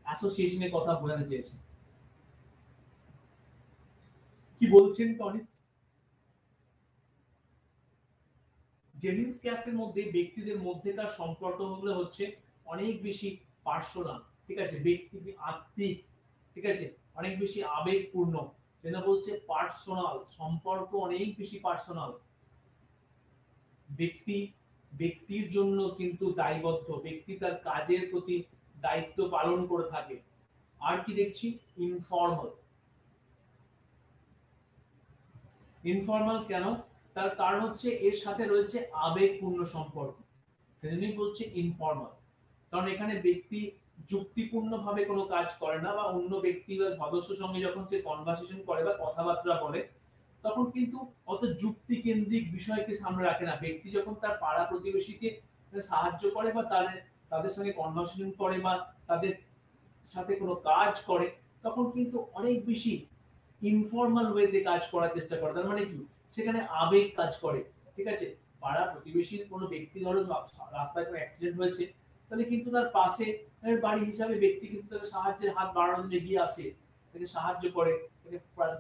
অ্যাসোসিয়েশনের কথা বোঝাতে চেয়েছে। কি বলছেন টনিস? জেনিস ক্যাফের মধ্যে ব্যক্তিদের মধ্যেকার সম্পর্কগুলো হচ্ছে অনেক বেশি পার্সোনাল, ঠিক আছে, ব্যক্তি আত্মিক, ঠিক আছে, অনেক বেশি আবেগপূর্ণ, যেটা বলছে পার্সোনাল সম্পর্ক, অনেক বেশি পার্সোনাল। ব্যক্তি ব্যক্তির জন্য কিন্তু দায়বদ্ধ, ব্যক্তি তার কাজের প্রতি দায়িত্ব পালন করে থাকে। আর কি দেখছি, ইনফর্মাল। ইনফর্মাল কেন? তার কারণ হচ্ছে এর সাথে রয়েছে আবেগপূর্ণ সম্পর্ক, সেজন্যই বলছে ইনফর্মাল। কারণ এখানে ব্যক্তি যুক্তিপূর্ণভাবে কোনো কাজ করে না, বা অন্য ব্যক্তি বা সদস্যের সঙ্গে যখন সে কনভারসেশন করে বা কথাবার্তা বলে, তখন কিন্তু অত যুক্তি কেন্দ্রিক বিষয়কে সামনে রাখে না। ব্যক্তি যখন তার পাড়া প্রতিবেশীকে সাহায্য করে বা তাদের সঙ্গে কনভারসেশন করে বা তাদের সাথে কোনো কাজ করে, তখন কিন্তু অনেক বেশি ইনফর্মাল ওয়েতে কাজ করার চেষ্টা করে। তার মানে কি, সেখানে আবেগ কাজ করে, ঠিক আছে। পাড়া প্রতিবেশীর কোনো ব্যক্তি ধরো রাস্তায় কোনো অ্যাক্সিডেন্ট হয়েছে, তাহলে কিন্তু তার পাশে বাড়ি হিসাবে ব্যক্তি কিন্তু তাকে সাহায্যের হাত বাড়ানোর জন্য এগিয়ে আসে, তাকে সাহায্য করে, তাকে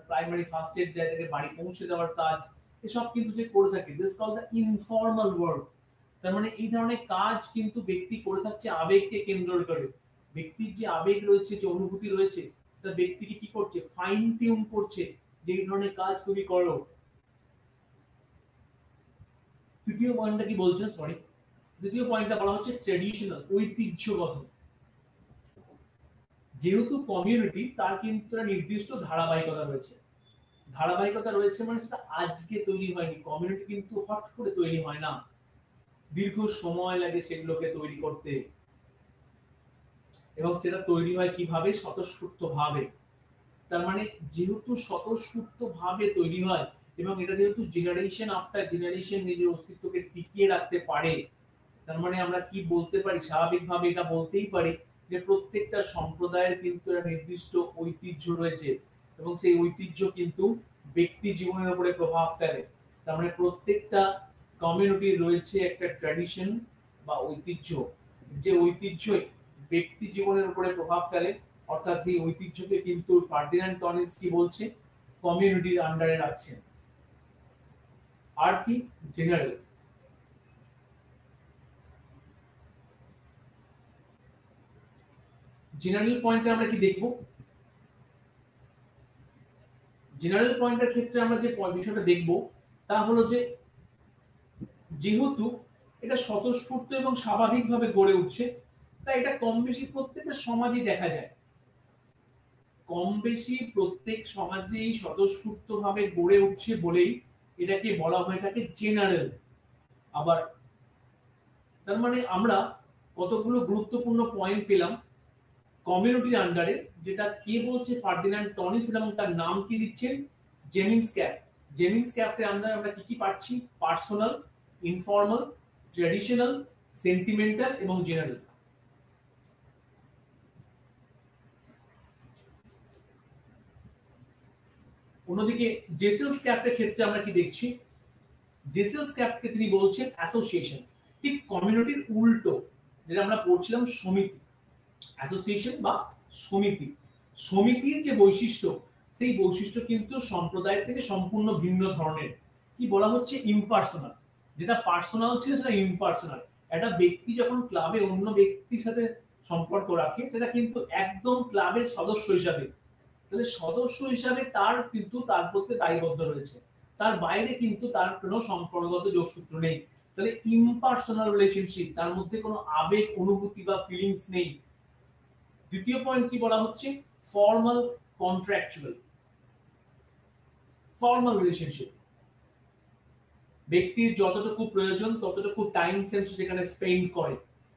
প্রাইমারি ফার্স্ট এড দেয়, তাকে বাড়ি পৌঁছে দেওয়ার কাজ, এসব কিন্তু সে করে থাকে। This call the informal work. তার মানে এই ধরনের কাজ কিন্তু ব্যক্তি করে থাকছে আবেগকে কেন্দ্র করে। ব্যক্তির যে আবেগ রয়েছে, যে অনুভূতি রয়েছে, তা ব্যক্তিকে কি করছে, ফাইন টিউন করছে যে এই ধরনের কাজ তুমি করো। তৃতীয় পয়েন্টটা কি বলছেন, সরি, দ্বিতীয় পয়েন্টটা বলা হচ্ছে ট্র্যাডিশনাল, ঐতিহ্যগত। যেহেতু কমিউনিটি, তার কিন্তু একটা নির্দিষ্ট ধারাবাহিকতা রয়েছে। ধারাবাহিকতা রয়েছে মানে সেটা আজকে তৈরি হয়নি। কমিউনিটি কিন্তু হট করে তৈরি হয় না, দীর্ঘ সময় লাগে সেগুলোকে তৈরি করতে, এবং সেটা তৈরি হয় কিভাবে, স্বতঃস্ফূর্ত ভাবে। তার মানে যেহেতু স্বতঃস্ফূর্ত ভাবে তৈরি হয়, এবং এটা যেহেতু জেনারেশন আফটার জেনারেশন নিজের অস্তিত্বকে টিকিয়ে রাখতে পারে, তার মানে আমরা কি বলতে পারি, স্বাভাবিকভাবে এটা বলতেই পারি যে প্রত্যেকটা সম্প্রদায়ের কিন্তু একটা নির্দিষ্ট ঐতিহ্য রয়েছে, এবং সেই ঐতিহ্য কিন্তু ব্যক্তি জীবনের উপরে প্রভাব ফেলে। তার মানে প্রত্যেকটা কমিউনিটির রয়েছে একটা ট্র্যাডিশন বা ঐতিহ্য, যে ঐতিহ্য ব্যক্তি জীবনের উপরে প্রভাব ফেলে। অর্থাৎ যে ঐতিহ্যকে কিন্তু ফার্ডিনান্ড টনিস কি বলছে, কমিউনিটির আন্ডারে আছে। আর কি, জেনারেল। জেনারেল পয়েন্টে আমরা কি দেখব, জেনারেল পয়েন্টের ক্ষেত্রে আমরা যে বিষয়টা দেখব তা হলো যে যেহেতু এটা স্বতঃস্ফূর্ত এবং স্বাভাবিকভাবে গড়ে উঠছে, তাই এটা কম বেশি প্রত্যেকটা সমাজে দেখা যায়। কম বেশি প্রত্যেক সমাজেই স্বতঃস্ফূর্তভাবে গড়ে উঠছে বলেই এটাকে বলা হয়ে থাকে জেনারেল। আবার তার মানে আমরা কতগুলো গুরুত্বপূর্ণ পয়েন্ট পেলাম কমিউনিটির আন্ডারে, যেটা কে বলছে, ফার্ডিনান্ড টনিস, এবং তার নাম কি দিচ্ছেন, জেনিংস ক্যাপ। জেনিংস ক্যাপের আন্ডারে আমরা কি কি পাচ্ছি, পার্সোনাল, ইনফর্মাল, ট্র্যাডিশনাল, সেন্টিমেন্টাল এবং জেনারেল। অন্যদিকে জেসেলস ক্যাপের ক্ষেত্রে আমরা কি দেখছি, জেসেলস ক্যাপকে তিনি বলছেন অ্যাসোসিয়েশনস। ঠিক কমিউনিটির উল্টো, যেটা আমরা পড়ছিলাম সমিতি, অ্যাসোসিয়েশন বা সমিতি। সমিতির যে বৈশিষ্ট্য, সেই বৈশিষ্ট্য কিন্তু সম্প্রদায় থেকে সম্পূর্ণ ভিন্ন ধরনের। কি বলা হচ্ছে, ইমপার্সোনাল। যেটা পার্সোনাল ছিল সেটা ইমপার্সোনাল। একটা ব্যক্তি যখন ক্লাবে অন্য ব্যক্তির সাথে সম্পর্ক রাখে, সেটা কিন্তু একদম ক্লাবের সদস্য হিসাবে। তাহলে সদস্য হিসাবে তার কিন্তু তার প্রতি দায়বদ্ধ রয়েছে, তার বাইরে কিন্তু তার কোনো সম্পর্কগত যোগসূত্র নেই। তাহলে ইমপার্সোনাল রিলেশনশিপ, তার মধ্যে কোনো আবেগ, অনুভূতি বা ফিলিংস নেই। দ্বিতীয় পয়েন্ট কি বলা হচ্ছে, ফর্মাল, কন্ট্রাকচুয়াল। ফর্মাল রিলেশনশিপ, ব্যক্তির যতটুকু প্রয়োজন ততটুকু টাইম ফ্রেম সেখানে স্পেন্ড করে।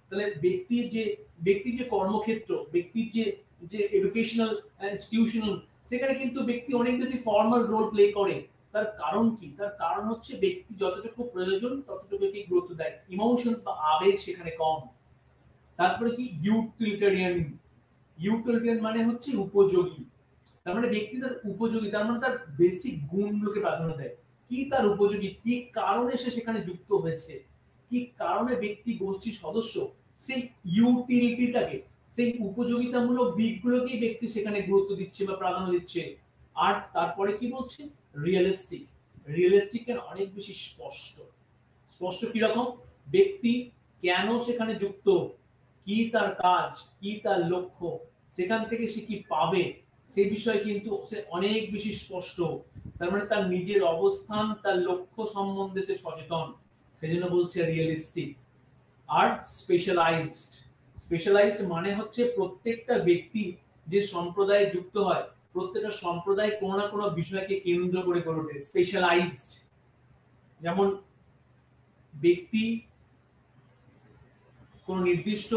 তাহলে ব্যক্তির যে কর্মক্ষেত্র, ব্যক্তির যে যে এডুকেশনাল ইনস্টিটিউশনাল, সেখানে কিন্তু ব্যক্তি অনেক বেশি ফর্মাল রোল প্লে করে। তার কারণ কি, তার কারণ হচ্ছে ব্যক্তি যতটুকু প্রয়োজন ততটুকুই গুরুত্ব দেয়, ইমোশনস বা আবেগ সেখানে কম। তারপরে কি, ইউটিলিটারিয়ান। ইউটিলিটারিয়ান মানে হচ্ছে উপযোগী। তার মানে ব্যক্তি তার উপযোগী, তার মানে তার বেসিক গুণগুলোকে প্রাধান্য দেয়। কি তার উপযোগী, কি কারণে সে সেখানে যুক্ত হয়েছে, কি কারণে ব্যক্তি গোষ্ঠীর সদস্য, সেই ইউটিলিটিটাকে, সেই উপযোগিতামূলক দিকগুলোকেই ব্যক্তি সেখানে গুরুত্ব দিচ্ছে বা প্রাধান্য দিচ্ছে। আর তারপরে কি বলছে, রিয়েলিস্টিক। রিয়েলিস্টিক অনেক বেশি স্পষ্ট। স্পষ্ট কিরকম, ব্যক্তি কেন সেখানে যুক্ত, কি তার কাজ, কি তার লক্ষ্য, সেখান থেকে সে কি পাবে, সে বিষয়ে কিন্তু সে অনেক বেশি স্পষ্ট। তার মানে তার নিজের অবস্থান, তার লক্ষ্য সম্বন্ধে সে সচেতন, সেজন্য বলছে রিয়েলিস্টিক। আর স্পেশালাইজড, স্পেশালাইজড মানে হচ্ছে প্রত্যেকটা ব্যক্তি যে সম্প্রদায়ে যুক্ত হয়, প্রত্যেকটা সম্প্রদায় কোনো না কোনো বিষয়কে কেন্দ্র করে গড়ে ওঠে। স্পেশালাইজড যেমন ব্যক্তি কোন নির্দিষ্ট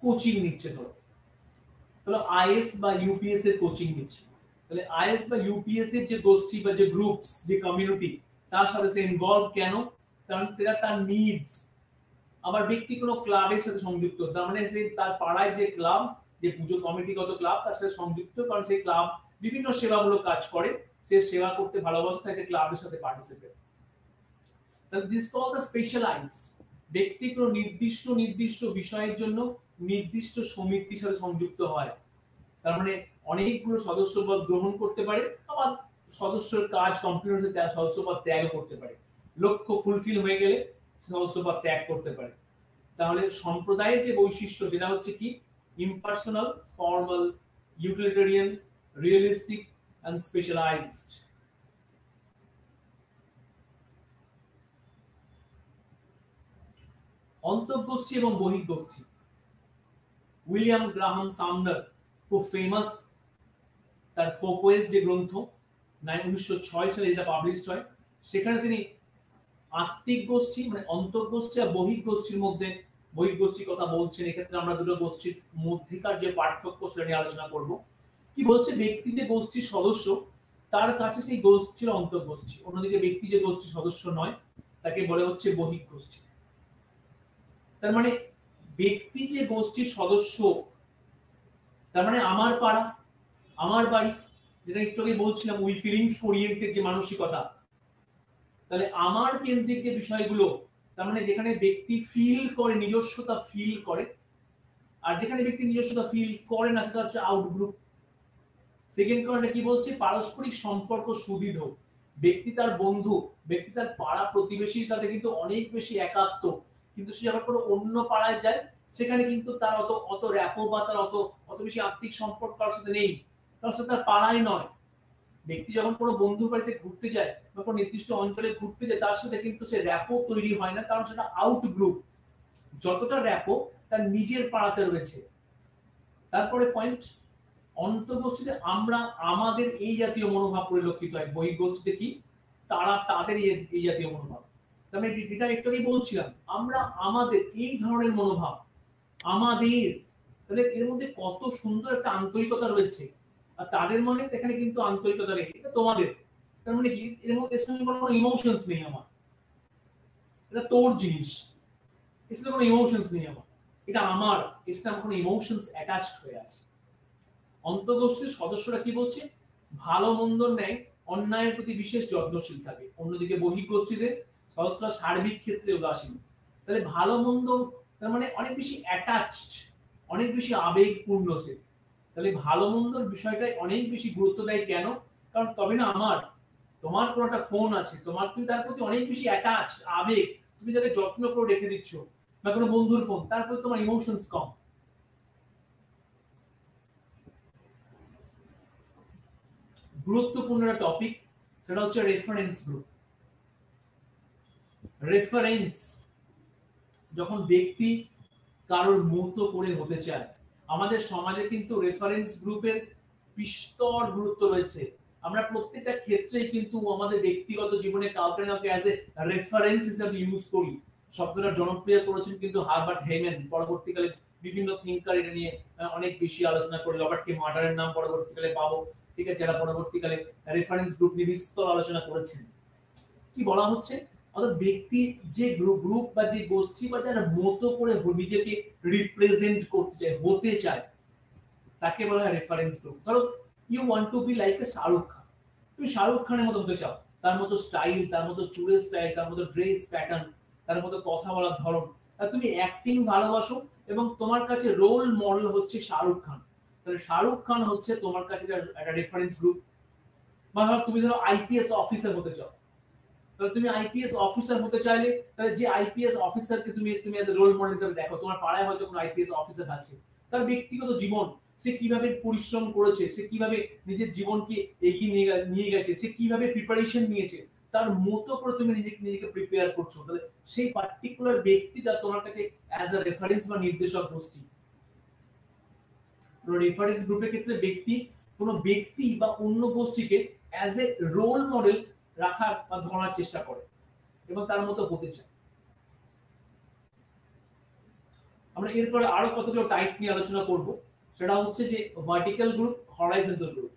কোচিং নিচ্ছে, ধরো তাহলে আইএস বা ইউপিএস এর কোচিং নিচ্ছে, তাহলে আইএস বা ইউপিএস এর যে গোষ্ঠী বা যে গ্রুপস, যে কমিউনিটি, তার সাথে সে ইনভলভ কেন, কারণ সেটা তার নিডস। আবার ব্যক্তি কোনো ক্লাবের সাথে সংযুক্ত, তার মানে সে তার পাড়ায় যে ক্লাব, যে পুজো কমিটিগত ক্লাব, তার সাথে সংযুক্ত, কারণ সেই ক্লাব বিভিন্ন সেবামূলক কাজ করে, সে সেবা করতে ভালোবাসে, তাই সে ক্লাবের সাথে পার্টিসিপেট। তাহলে দিস কল দ্য স্পেশালাইজড। ব্যক্তি কোনো নির্দিষ্ট নির্দিষ্ট বিষয়ের জন্য নির্দিষ্ট সমিতির সাথে সংযুক্ত হয়, তার মানে অনেকগুলো সদস্যপদ গ্রহণ করতে পারে, আবার সদস্যের কাজ কমপ্লিট হতে তার সদস্যপদ ত্যাগ করতে পারে, লক্ষ্য ফুলফিল হয়ে গেলে সদস্যপদ ত্যাগ করতে পারে। তাহলে সম্প্রদায়ের যে বৈশিষ্ট্য যেটা হচ্ছে কি, impersonal, formal, utilitarian, realistic and specialized. অন্তঃগোষ্ঠী এবং বহিঃগোষ্ঠী। উইলিয়াম গ্রাহাম সামনার খুব ফেমাস, তার ফোকওয়েজ যে গ্রন্থ 1906 সালে এটা পাবলিশড হয়, সেখানে তিনি আত্মিক গোষ্ঠী মানে অন্তঃগোষ্ঠী আর বহিঃগোষ্ঠীর মধ্যে, বহিঃগোষ্ঠীর কথা বলছেন। এক্ষেত্রে আমরা দুটো গোষ্ঠীর মধ্যেকার যে পার্থক্য সেটা নিয়ে আলোচনা করব। কি বলছে, ব্যক্তি যে গোষ্ঠীর সদস্য, তার কাছে সেই গোষ্ঠীর অন্তঃগোষ্ঠী, অন্যদিকে ব্যক্তি যে গোষ্ঠীর সদস্য নয়, তাকে বলে হচ্ছে বহিঃগোষ্ঠী। তার মানে ব্যক্তি যে গোষ্ঠীর সদস্য, তার মানে আমার পাড়া, আমার বাড়ি, যেটা একটু আগে বলছিলাম, উই ফিলিংস ওরিয়েন্টেড যে মানসিকতা, তাহলে আমার কেন্দ্রিক যে বিষয়গুলো, তার মানে যেখানে ব্যক্তি ফিল করে, নিজস্বতা ফিল করে, আর যেখানে ব্যক্তি নিজস্বতা ফিল করে না সেটা হচ্ছে আউটগ্রুপ। সেকেন্ড পয়েন্টে কি বলছে, পারস্পরিক সম্পর্ক সুদৃঢ়। ব্যক্তি তার বন্ধু, ব্যক্তি তার পাড়া প্রতিবেশীর সাথে কিন্তু অনেক বেশি একাত্ম, কিন্তু সে যখন কোনো অন্য পাড়ায় যায়, সেখানে কিন্তু তার অত অত র্যাপো বা তার অত অত বেশি আত্মিক সম্পর্ক তার সাথে নেই, তার সাথে তার পাড়াই নয়। ব্যক্তি যখন কোনো বন্ধুর বাড়িতে ঘুরতে যায় বা কোনো নির্দিষ্ট অঞ্চলে ঘুরতে যায়, তার সাথে কিন্তু সে র্যাপো তৈরি হয় না, কারণ সেটা আউট গ্রুপ। যতটা র্যাপো তার নিজের পাড়াতে রয়েছে। তারপরে পয়েন্ট, অন্তর্গোষ্ঠীতে আমরা আমাদের এই জাতীয় মনোভাব পরিলক্ষিত হয়, বহিঃগোষ্ঠীতে কি, তারা তাদের এই জাতীয় মনোভাব। তার মানে যেটা একটু আগেই বলছিলাম, আমরা আমাদের এই ধরনের মনোভাব, আমাদের, তাহলে এর মধ্যে কত সুন্দর একটা আন্তরিকতা রয়েছে। আর তাদের মনে এখানে কিন্তু আন্তরিকতা নেই, এটা তোমাদের। তার মানে কি, এর মধ্যে এর সঙ্গে কোনো ইমোশনস নেই আমার, এটা তোর জিনিস, এর সাথে কোনো ইমোশনস নেই আমার, এটা আমার, এর সাথে আমার কোনো ইমোশনস অ্যাটাচড হয়ে আছে। অন্তর্গোষ্ঠীর সদস্যরা কি বলছে, ভালো মন্দ ন্যায় অন্যায়ের প্রতি বিশেষ যত্নশীল থাকে, অন্যদিকে বহিঃগোষ্ঠীতে সদস্যরা সার্বিক ক্ষেত্রে উদাসীন। তাহলে ভালো মন্দ, তার মানে অনেক বেশি অ্যাটাচড, অনেক বেশি আবেগপূর্ণ সে। তাহলে ভালো মন্দর বিষয়টাই অনেক বেশি গুরুত্ব দেয়, কেন, কারণ তবে না আমার, তোমার কোনো একটা ফোন আছে, তোমার কিন্তু তার প্রতি অনেক বেশি অ্যাটাচড, আবেগ, তুমি যাকে যত্ন করে রেখে দিচ্ছ, বা কোনো বন্ধুর ফোন, তার প্রতি তোমার ইমোশনস কম। গুরুত্বপূর্ণ একটা টপিক, সেটা হচ্ছে রেফারেন্স গ্রুপ। রেফারেন্স, যখন ব্যক্তি কারোর মতো করে হতে চায়, আমাদের সমাজে কিন্তু রেফারেন্স গ্রুপের বিস্তর গুরুত্ব রয়েছে। আমরা প্রত্যেকটা ক্ষেত্রেই কিন্তু আমাদের ব্যক্তিগত জীবনে কাউকে না কাউকে অ্যাজ এ রেফারেন্স হিসেবে ইউজ করি। শব্দটা জনপ্রিয় করেছেন কিন্তু হার্বার্ট হেমেন, পরবর্তীকালে বিভিন্ন থিঙ্কার এটা নিয়ে অনেক বেশি আলোচনা করে। রবার্ট কে মার্ডারের নাম পরবর্তীকালে পাবো, ঠিক আছে, যারা পরবর্তীকালে রেফারেন্স গ্রুপ নিয়ে বিস্তর আলোচনা করেছেন। কি বলা হচ্ছে, অর্থাৎ ব্যক্তি যে গ্রুপ বা যে গোষ্ঠী বা যারা মতো করে নিজেকে রিপ্রেজেন্ট করতে চায়, হতে চায়, তাকে বলা হয় রেফারেন্স গ্রুপ। ধরো you want to be like a Shahrukh Khan, তুমি শাহরুখ খানের মতো হতে চাও, তার মতো স্টাইল, তার মতো চুলের স্টাইল, তার মতো ড্রেস প্যাটার্ন, তার মতো কথা বলার ধরন, আর তুমি অ্যাক্টিং ভালোবাসো এবং তোমার কাছে রোল মডেল হচ্ছে শাহরুখ খান, তাহলে শাহরুখ খান হচ্ছে তোমার কাছে একটা রেফারেন্স গ্রুপ। বা ধরো তুমি ধরো আইপিএস অফিসার হতে চাও, তাহলে তুমি আইপিএস অফিসার হতে চাইলে তাহলে যে আইপিএস অফিসারকে তুমি তুমি এজ রোল মডেল হিসেবে দেখো, তোমার পাড়ায় হয়তো কোনো আইপিএস অফিসার আছে, তার ব্যক্তিগত জীবন, সে কিভাবে পরিশ্রম করেছে, সে কিভাবে নিজের জীবনকে এগিয়ে নিয়ে গেছে, সে কিভাবে প্রিপারেশন নিয়েছে, তার মতো করে তুমি নিজেকে প্রিপেয়ার করছো, তাহলে সেই পার্টিকুলার ব্যক্তিটা তোমার কাছে অ্যাজ আ রেফারেন্স বা নির্দেশক গোষ্ঠী। রেফারেন্স গ্রুপের ক্ষেত্রে কোনো ব্যক্তি বা অন্য গোষ্ঠীকে অ্যাজ এ রোল মডেল রাখার বা ধরার চেষ্টা করে এবং তার মতো হতে চায়। আমরা এরপরে আরো কতগুলো টাইপ নিয়ে আলোচনা করব, সেটা হচ্ছে যে ভার্টিক্যাল গ্রুপ, হরাইজন্টাল গ্রুপ।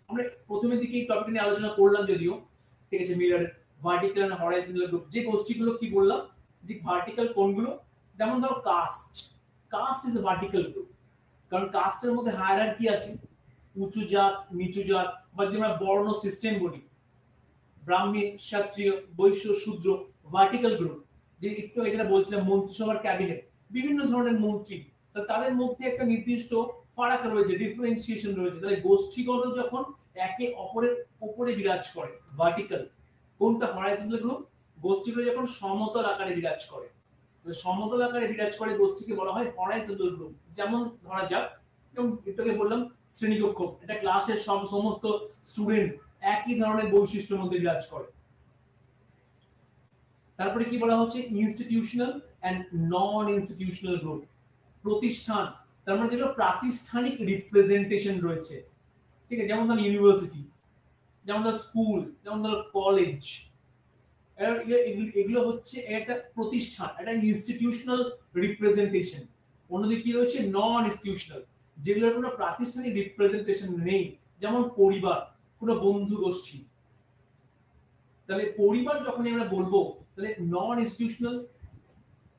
আমরা প্রথমের দিকে এই টপিক নিয়ে আলোচনা করলাম যদিও, ঠিক আছে, Miller vertical and horizontal group. যে গোষ্ঠীগুলো কি বললাম, যে ভার্টিক্যাল কোনগুলো, যেমন ধরো caste, caste is a vertical group, কারণ কাস্টের মধ্যে হায়ারার্কি আছে, উঁচু জাত, নিচু জাত, বা যে আমরা বর্ণ সিস্টেম বলি, ব্রাহ্মণ, ক্ষত্রিয়, বৈশ্য, শূদ্র, ভার্টিক্যাল গ্রুপ। যে একটু যেটা বলছিলাম মন্ত্রিসভার ক্যাবিনেট, বিভিন্ন ধরনের মন্ত্রী, তাদের মধ্যে একটা নির্দিষ্ট ফারাক রয়েছে, ডিফারেন্সিয়েশন রয়েছে, তাহলে গোষ্ঠীগত যখন একে অপরের উপরে বিরাজ করে ভার্টিক্যাল। কোনটা হরাইজন্টাল গ্রুপ, গোষ্ঠীগুলো যখন সমতল আকারে বিরাজ করে, সমতল আকারে বিরাজ করে গোষ্ঠীকে বলা হয় হরাইজন্টাল গ্রুপ। যেমন ধরা যাক, যেমন এটাকে বললাম শ্রেণীকক্ষ, এটা ক্লাসের সমস্ত স্টুডেন্ট একই ধরনের বৈশিষ্ট্যের মধ্যে বিরাজ করে। তারপরে কি বলা হচ্ছে, institutional and non institutional group, প্রতিষ্ঠান, তার মানে যেগুলো প্রাতিষ্ঠানিক রিপ্রেজেন্টেশন রয়েছে, ঠিক আছে, যেমন ধর ইউনিভার্সিটিজ, যেমন ধর স্কুল, যেমন ধর কলেজ, এগুলো হচ্ছে একটা প্রতিষ্ঠান, একটা ইনস্টিটিউশনাল রিপ্রেজেন্টেশন। অন্যদিকে কি রয়েছে, নন ইনস্টিটিউশনাল, যেগুলোর কোনো প্রাতিষ্ঠানিক রিপ্রেজেন্টেশন নেই, যেমন পরিবার, কোনো বন্ধু গোষ্ঠী। তাহলে পরিবার যখন আমরা বলবো, তাহলে নন ইনস্টিটিউশনাল,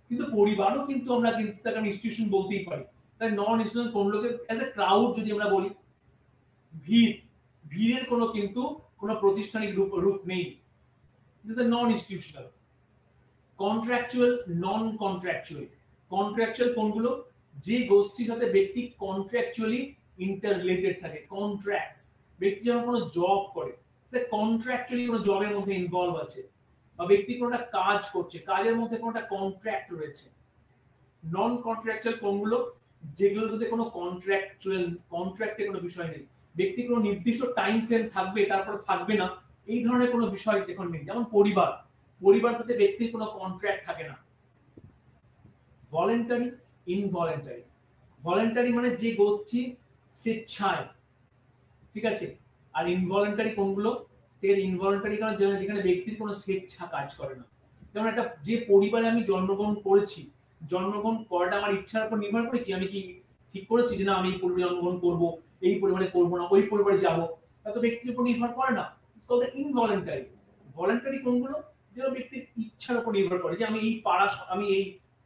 কিন্তু পরিবারও কিন্তু আমরা কিন্তু তাকে ইনস্টিটিউশন বলতেই পারি। তাই নন ইনস্টিটিউশনাল কোন লোকের অ্যাজ এ ক্রাউড যদি আমরা বলি, ভিড়ের কোনো প্রাতিষ্ঠানিক রূপ নেই, this is non institutional. Contractual, non contractual, contractual কোনগুলো, যে গোষ্ঠীর সাথে ব্যক্তি কন্ট্রাকচুয়ালি ইন্টার রিলেটেড থাকে, কন্ট্রাক্টস, ব্যক্তি যখন কোনো জব করে, সে কন্ট্রাকচুয়ালি কোনো জবের মধ্যে ইনভলভ আছে, বা ব্যক্তি কোনোটা কাজ করছে, কাজের মধ্যে কোনোটা কন্ট্রাক্ট রয়েছে। নন কন্ট্রাকচুয়াল কোনগুলো, যেগুলোর সাথে কোনো কন্ট্রাক্টে কোনো বিষয় নেই, ব্যক্তি কোনো নির্দিষ্ট টাইম ফ্রেম থাকবে, তারপর থাকবে না, এই ধরনের কোনো বিষয় এখন নেই। যেমন পরিবার সাথে ব্যক্তির কোনো কন্ট্রাক্ট থাকে না। ভলান্টারি, ইনভলান্টারি, ভলান্টারি মানে যে গোষ্ঠী স্বেচ্ছায়, ঠিক আছে, আর ইনভলান্টারি কোনগুলো, ঠিক আছে, ইনভলান্টারি কারণ যেখানে ব্যক্তির কোনো স্বেচ্ছা কাজ করে না। যেমন একটা যে পরিবারে আমি জন্মগ্রহণ করেছি, জন্মগ্রহণ করাটা আমার ইচ্ছার উপর নির্ভর করে, কি আমি কি ঠিক করেছি যে না আমি এই পরিবারে জন্মগ্রহণ করব, এই পরিবারে করব না, ওই পরিবারে যাব, তা তো ব্যক্তির উপর নির্ভর করে না, ইটস কল্ড ইনভলান্টারি। ভলান্টারি কোনগুলো, যেটা ব্যক্তির ইচ্ছার উপর নির্ভর করে, যে আমি আমি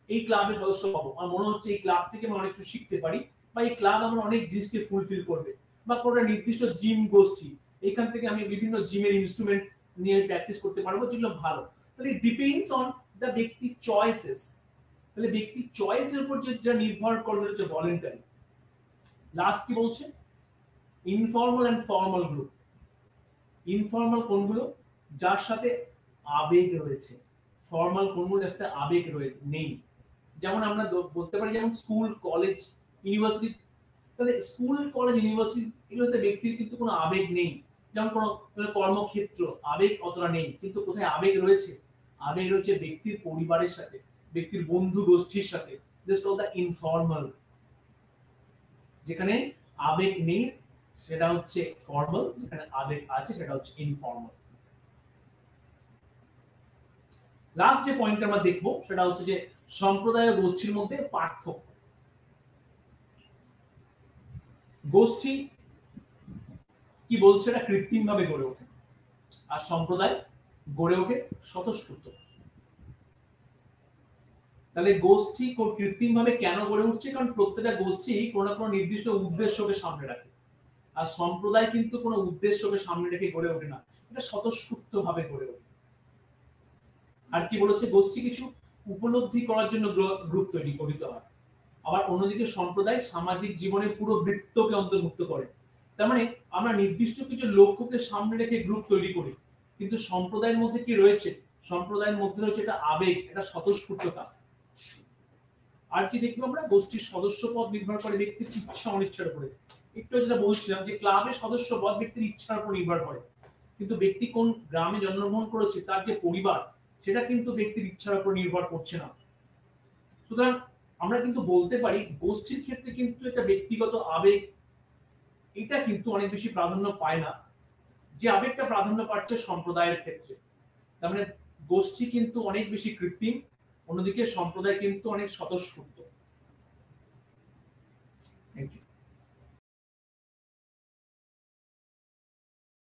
এই ক্লাবের সদস্য হব, আমার মনে হচ্ছে এই ক্লাব থেকে আমি অনেক কিছু শিখতে পারি, বা এই ক্লাব আমার অনেক জিনিসকে ফুলফিল করবে, বা কোনো নির্দিষ্ট জিম গোষ্ঠী, এখান থেকে আমি বিভিন্ন জিমের ইনস্ট্রুমেন্ট নিয়ে প্র্যাকটিস করতে পারবো, যেগুলো ভালো। তাহলে ডিপেন্ডস অন দ্য ব্যক্তি চয়েসেস, তাহলে ব্যক্তি চয়েসের উপর যেটা নির্ভর করে হচ্ছে ভলান্টারি। লাস্ট কি বলছে, informal and formal group. Informal কোনগুলো, যার সাথে আবেগ রয়েছে, ফর্মাল কোনগুলো যার সাথে আবেগ নেই। যেমন আমরা বলতে পারি, যেমন স্কুল, কলেজ, ইউনিভার্সিটি। তাহলে স্কুল, কলেজ, ইউনিভার্সিটি এগুলোতে ব্যক্তির কিন্তু কোনো আবেগ নেই। যেমন কোনো কর্মক্ষেত্র, আবেগ অতটা নেই, কিন্তু কোথায় আবেগ রয়েছে, আবেগ রয়েছে ব্যক্তির পরিবারের সাথে, ব্যক্তির বন্ধু গোষ্ঠীর সাথে, দিস কল্ড দ্য ইনফর্মাল। যেখানে আবেগ নেই সেটা হচ্ছে ফর্মাল, যেখানে আবেগ আছে সেটা হচ্ছে ইনফর্মাল। লাস্ট যে পয়েন্টটা আমরা দেখবো সেটা হচ্ছে যে সম্প্রদায় ও গোষ্ঠীর মধ্যে পার্থক্য। গোষ্ঠী কি বলছে, এটা কৃত্রিম ভাবে গড়ে ওঠে, আর সম্প্রদায় গড়ে ওঠে স্বতঃস্ফূর্ত। তাহলে গোষ্ঠী কৃত্রিম ভাবে কেন গড়ে উঠছে, কারণ প্রত্যেকটা গোষ্ঠী কোনো না কোনো নির্দিষ্ট উদ্দেশ্যকে সামনে রাখে, আর সম্প্রদায় কিন্তু কোনো উদ্দেশ্যকে সামনে রেখে গড়ে ওঠে না, এটা স্বতঃস্ফূর্ত ভাবে গড়ে ওঠে। আর কি বলেছে, গোষ্ঠী কিছু উপলব্ধি করার জন্য গ্রুপ তৈরি করতে হয়, আবার অন্যদিকে সম্প্রদায় সামাজিক জীবনের পুরো বৃত্তকে অন্তর্ভুক্ত করে। তার মানে আমরা নির্দিষ্ট কিছু লক্ষ্যকে সামনে রেখে গ্রুপ তৈরি করি, কিন্তু সম্প্রদায়ের মধ্যে কি রয়েছে? সম্প্রদায়ের মধ্যে রয়েছে একটা আবেগ, একটা স্বতঃস্ফূর্ততা। আর কি দেখবো আমরা? গোষ্ঠীর সদস্য পদ নির্ভর করে ব্যক্তির ইচ্ছা অনিচ্ছার উপরে। একটু যেটা বলছিলাম যে ক্লাবের সদস্য পদ ব্যক্তির ইচ্ছার উপর নির্ভর করে, কিন্তু ব্যক্তি কোন গ্রামে জন্মগ্রহণ করেছে, তার যে পরিবার, সেটা কিন্তু ব্যক্তির ইচ্ছার উপর নির্ভর করছে না। সুতরাং আমরা কিন্তু বলতে পারি গোষ্ঠীর ক্ষেত্রে কিন্তু একটা ব্যক্তিগত আবেগ, এটা কিন্তু অনেক বেশি প্রাধান্য পায় না, যে আবেগটা প্রাধান্য পাচ্ছে সম্প্রদায়ের ক্ষেত্রে। তার মানে গোষ্ঠী কিন্তু অনেক বেশি কৃত্রিম, অন্যদিকে সম্প্রদায় কিন্তু অনেক স্বতঃস্ফূর্ত।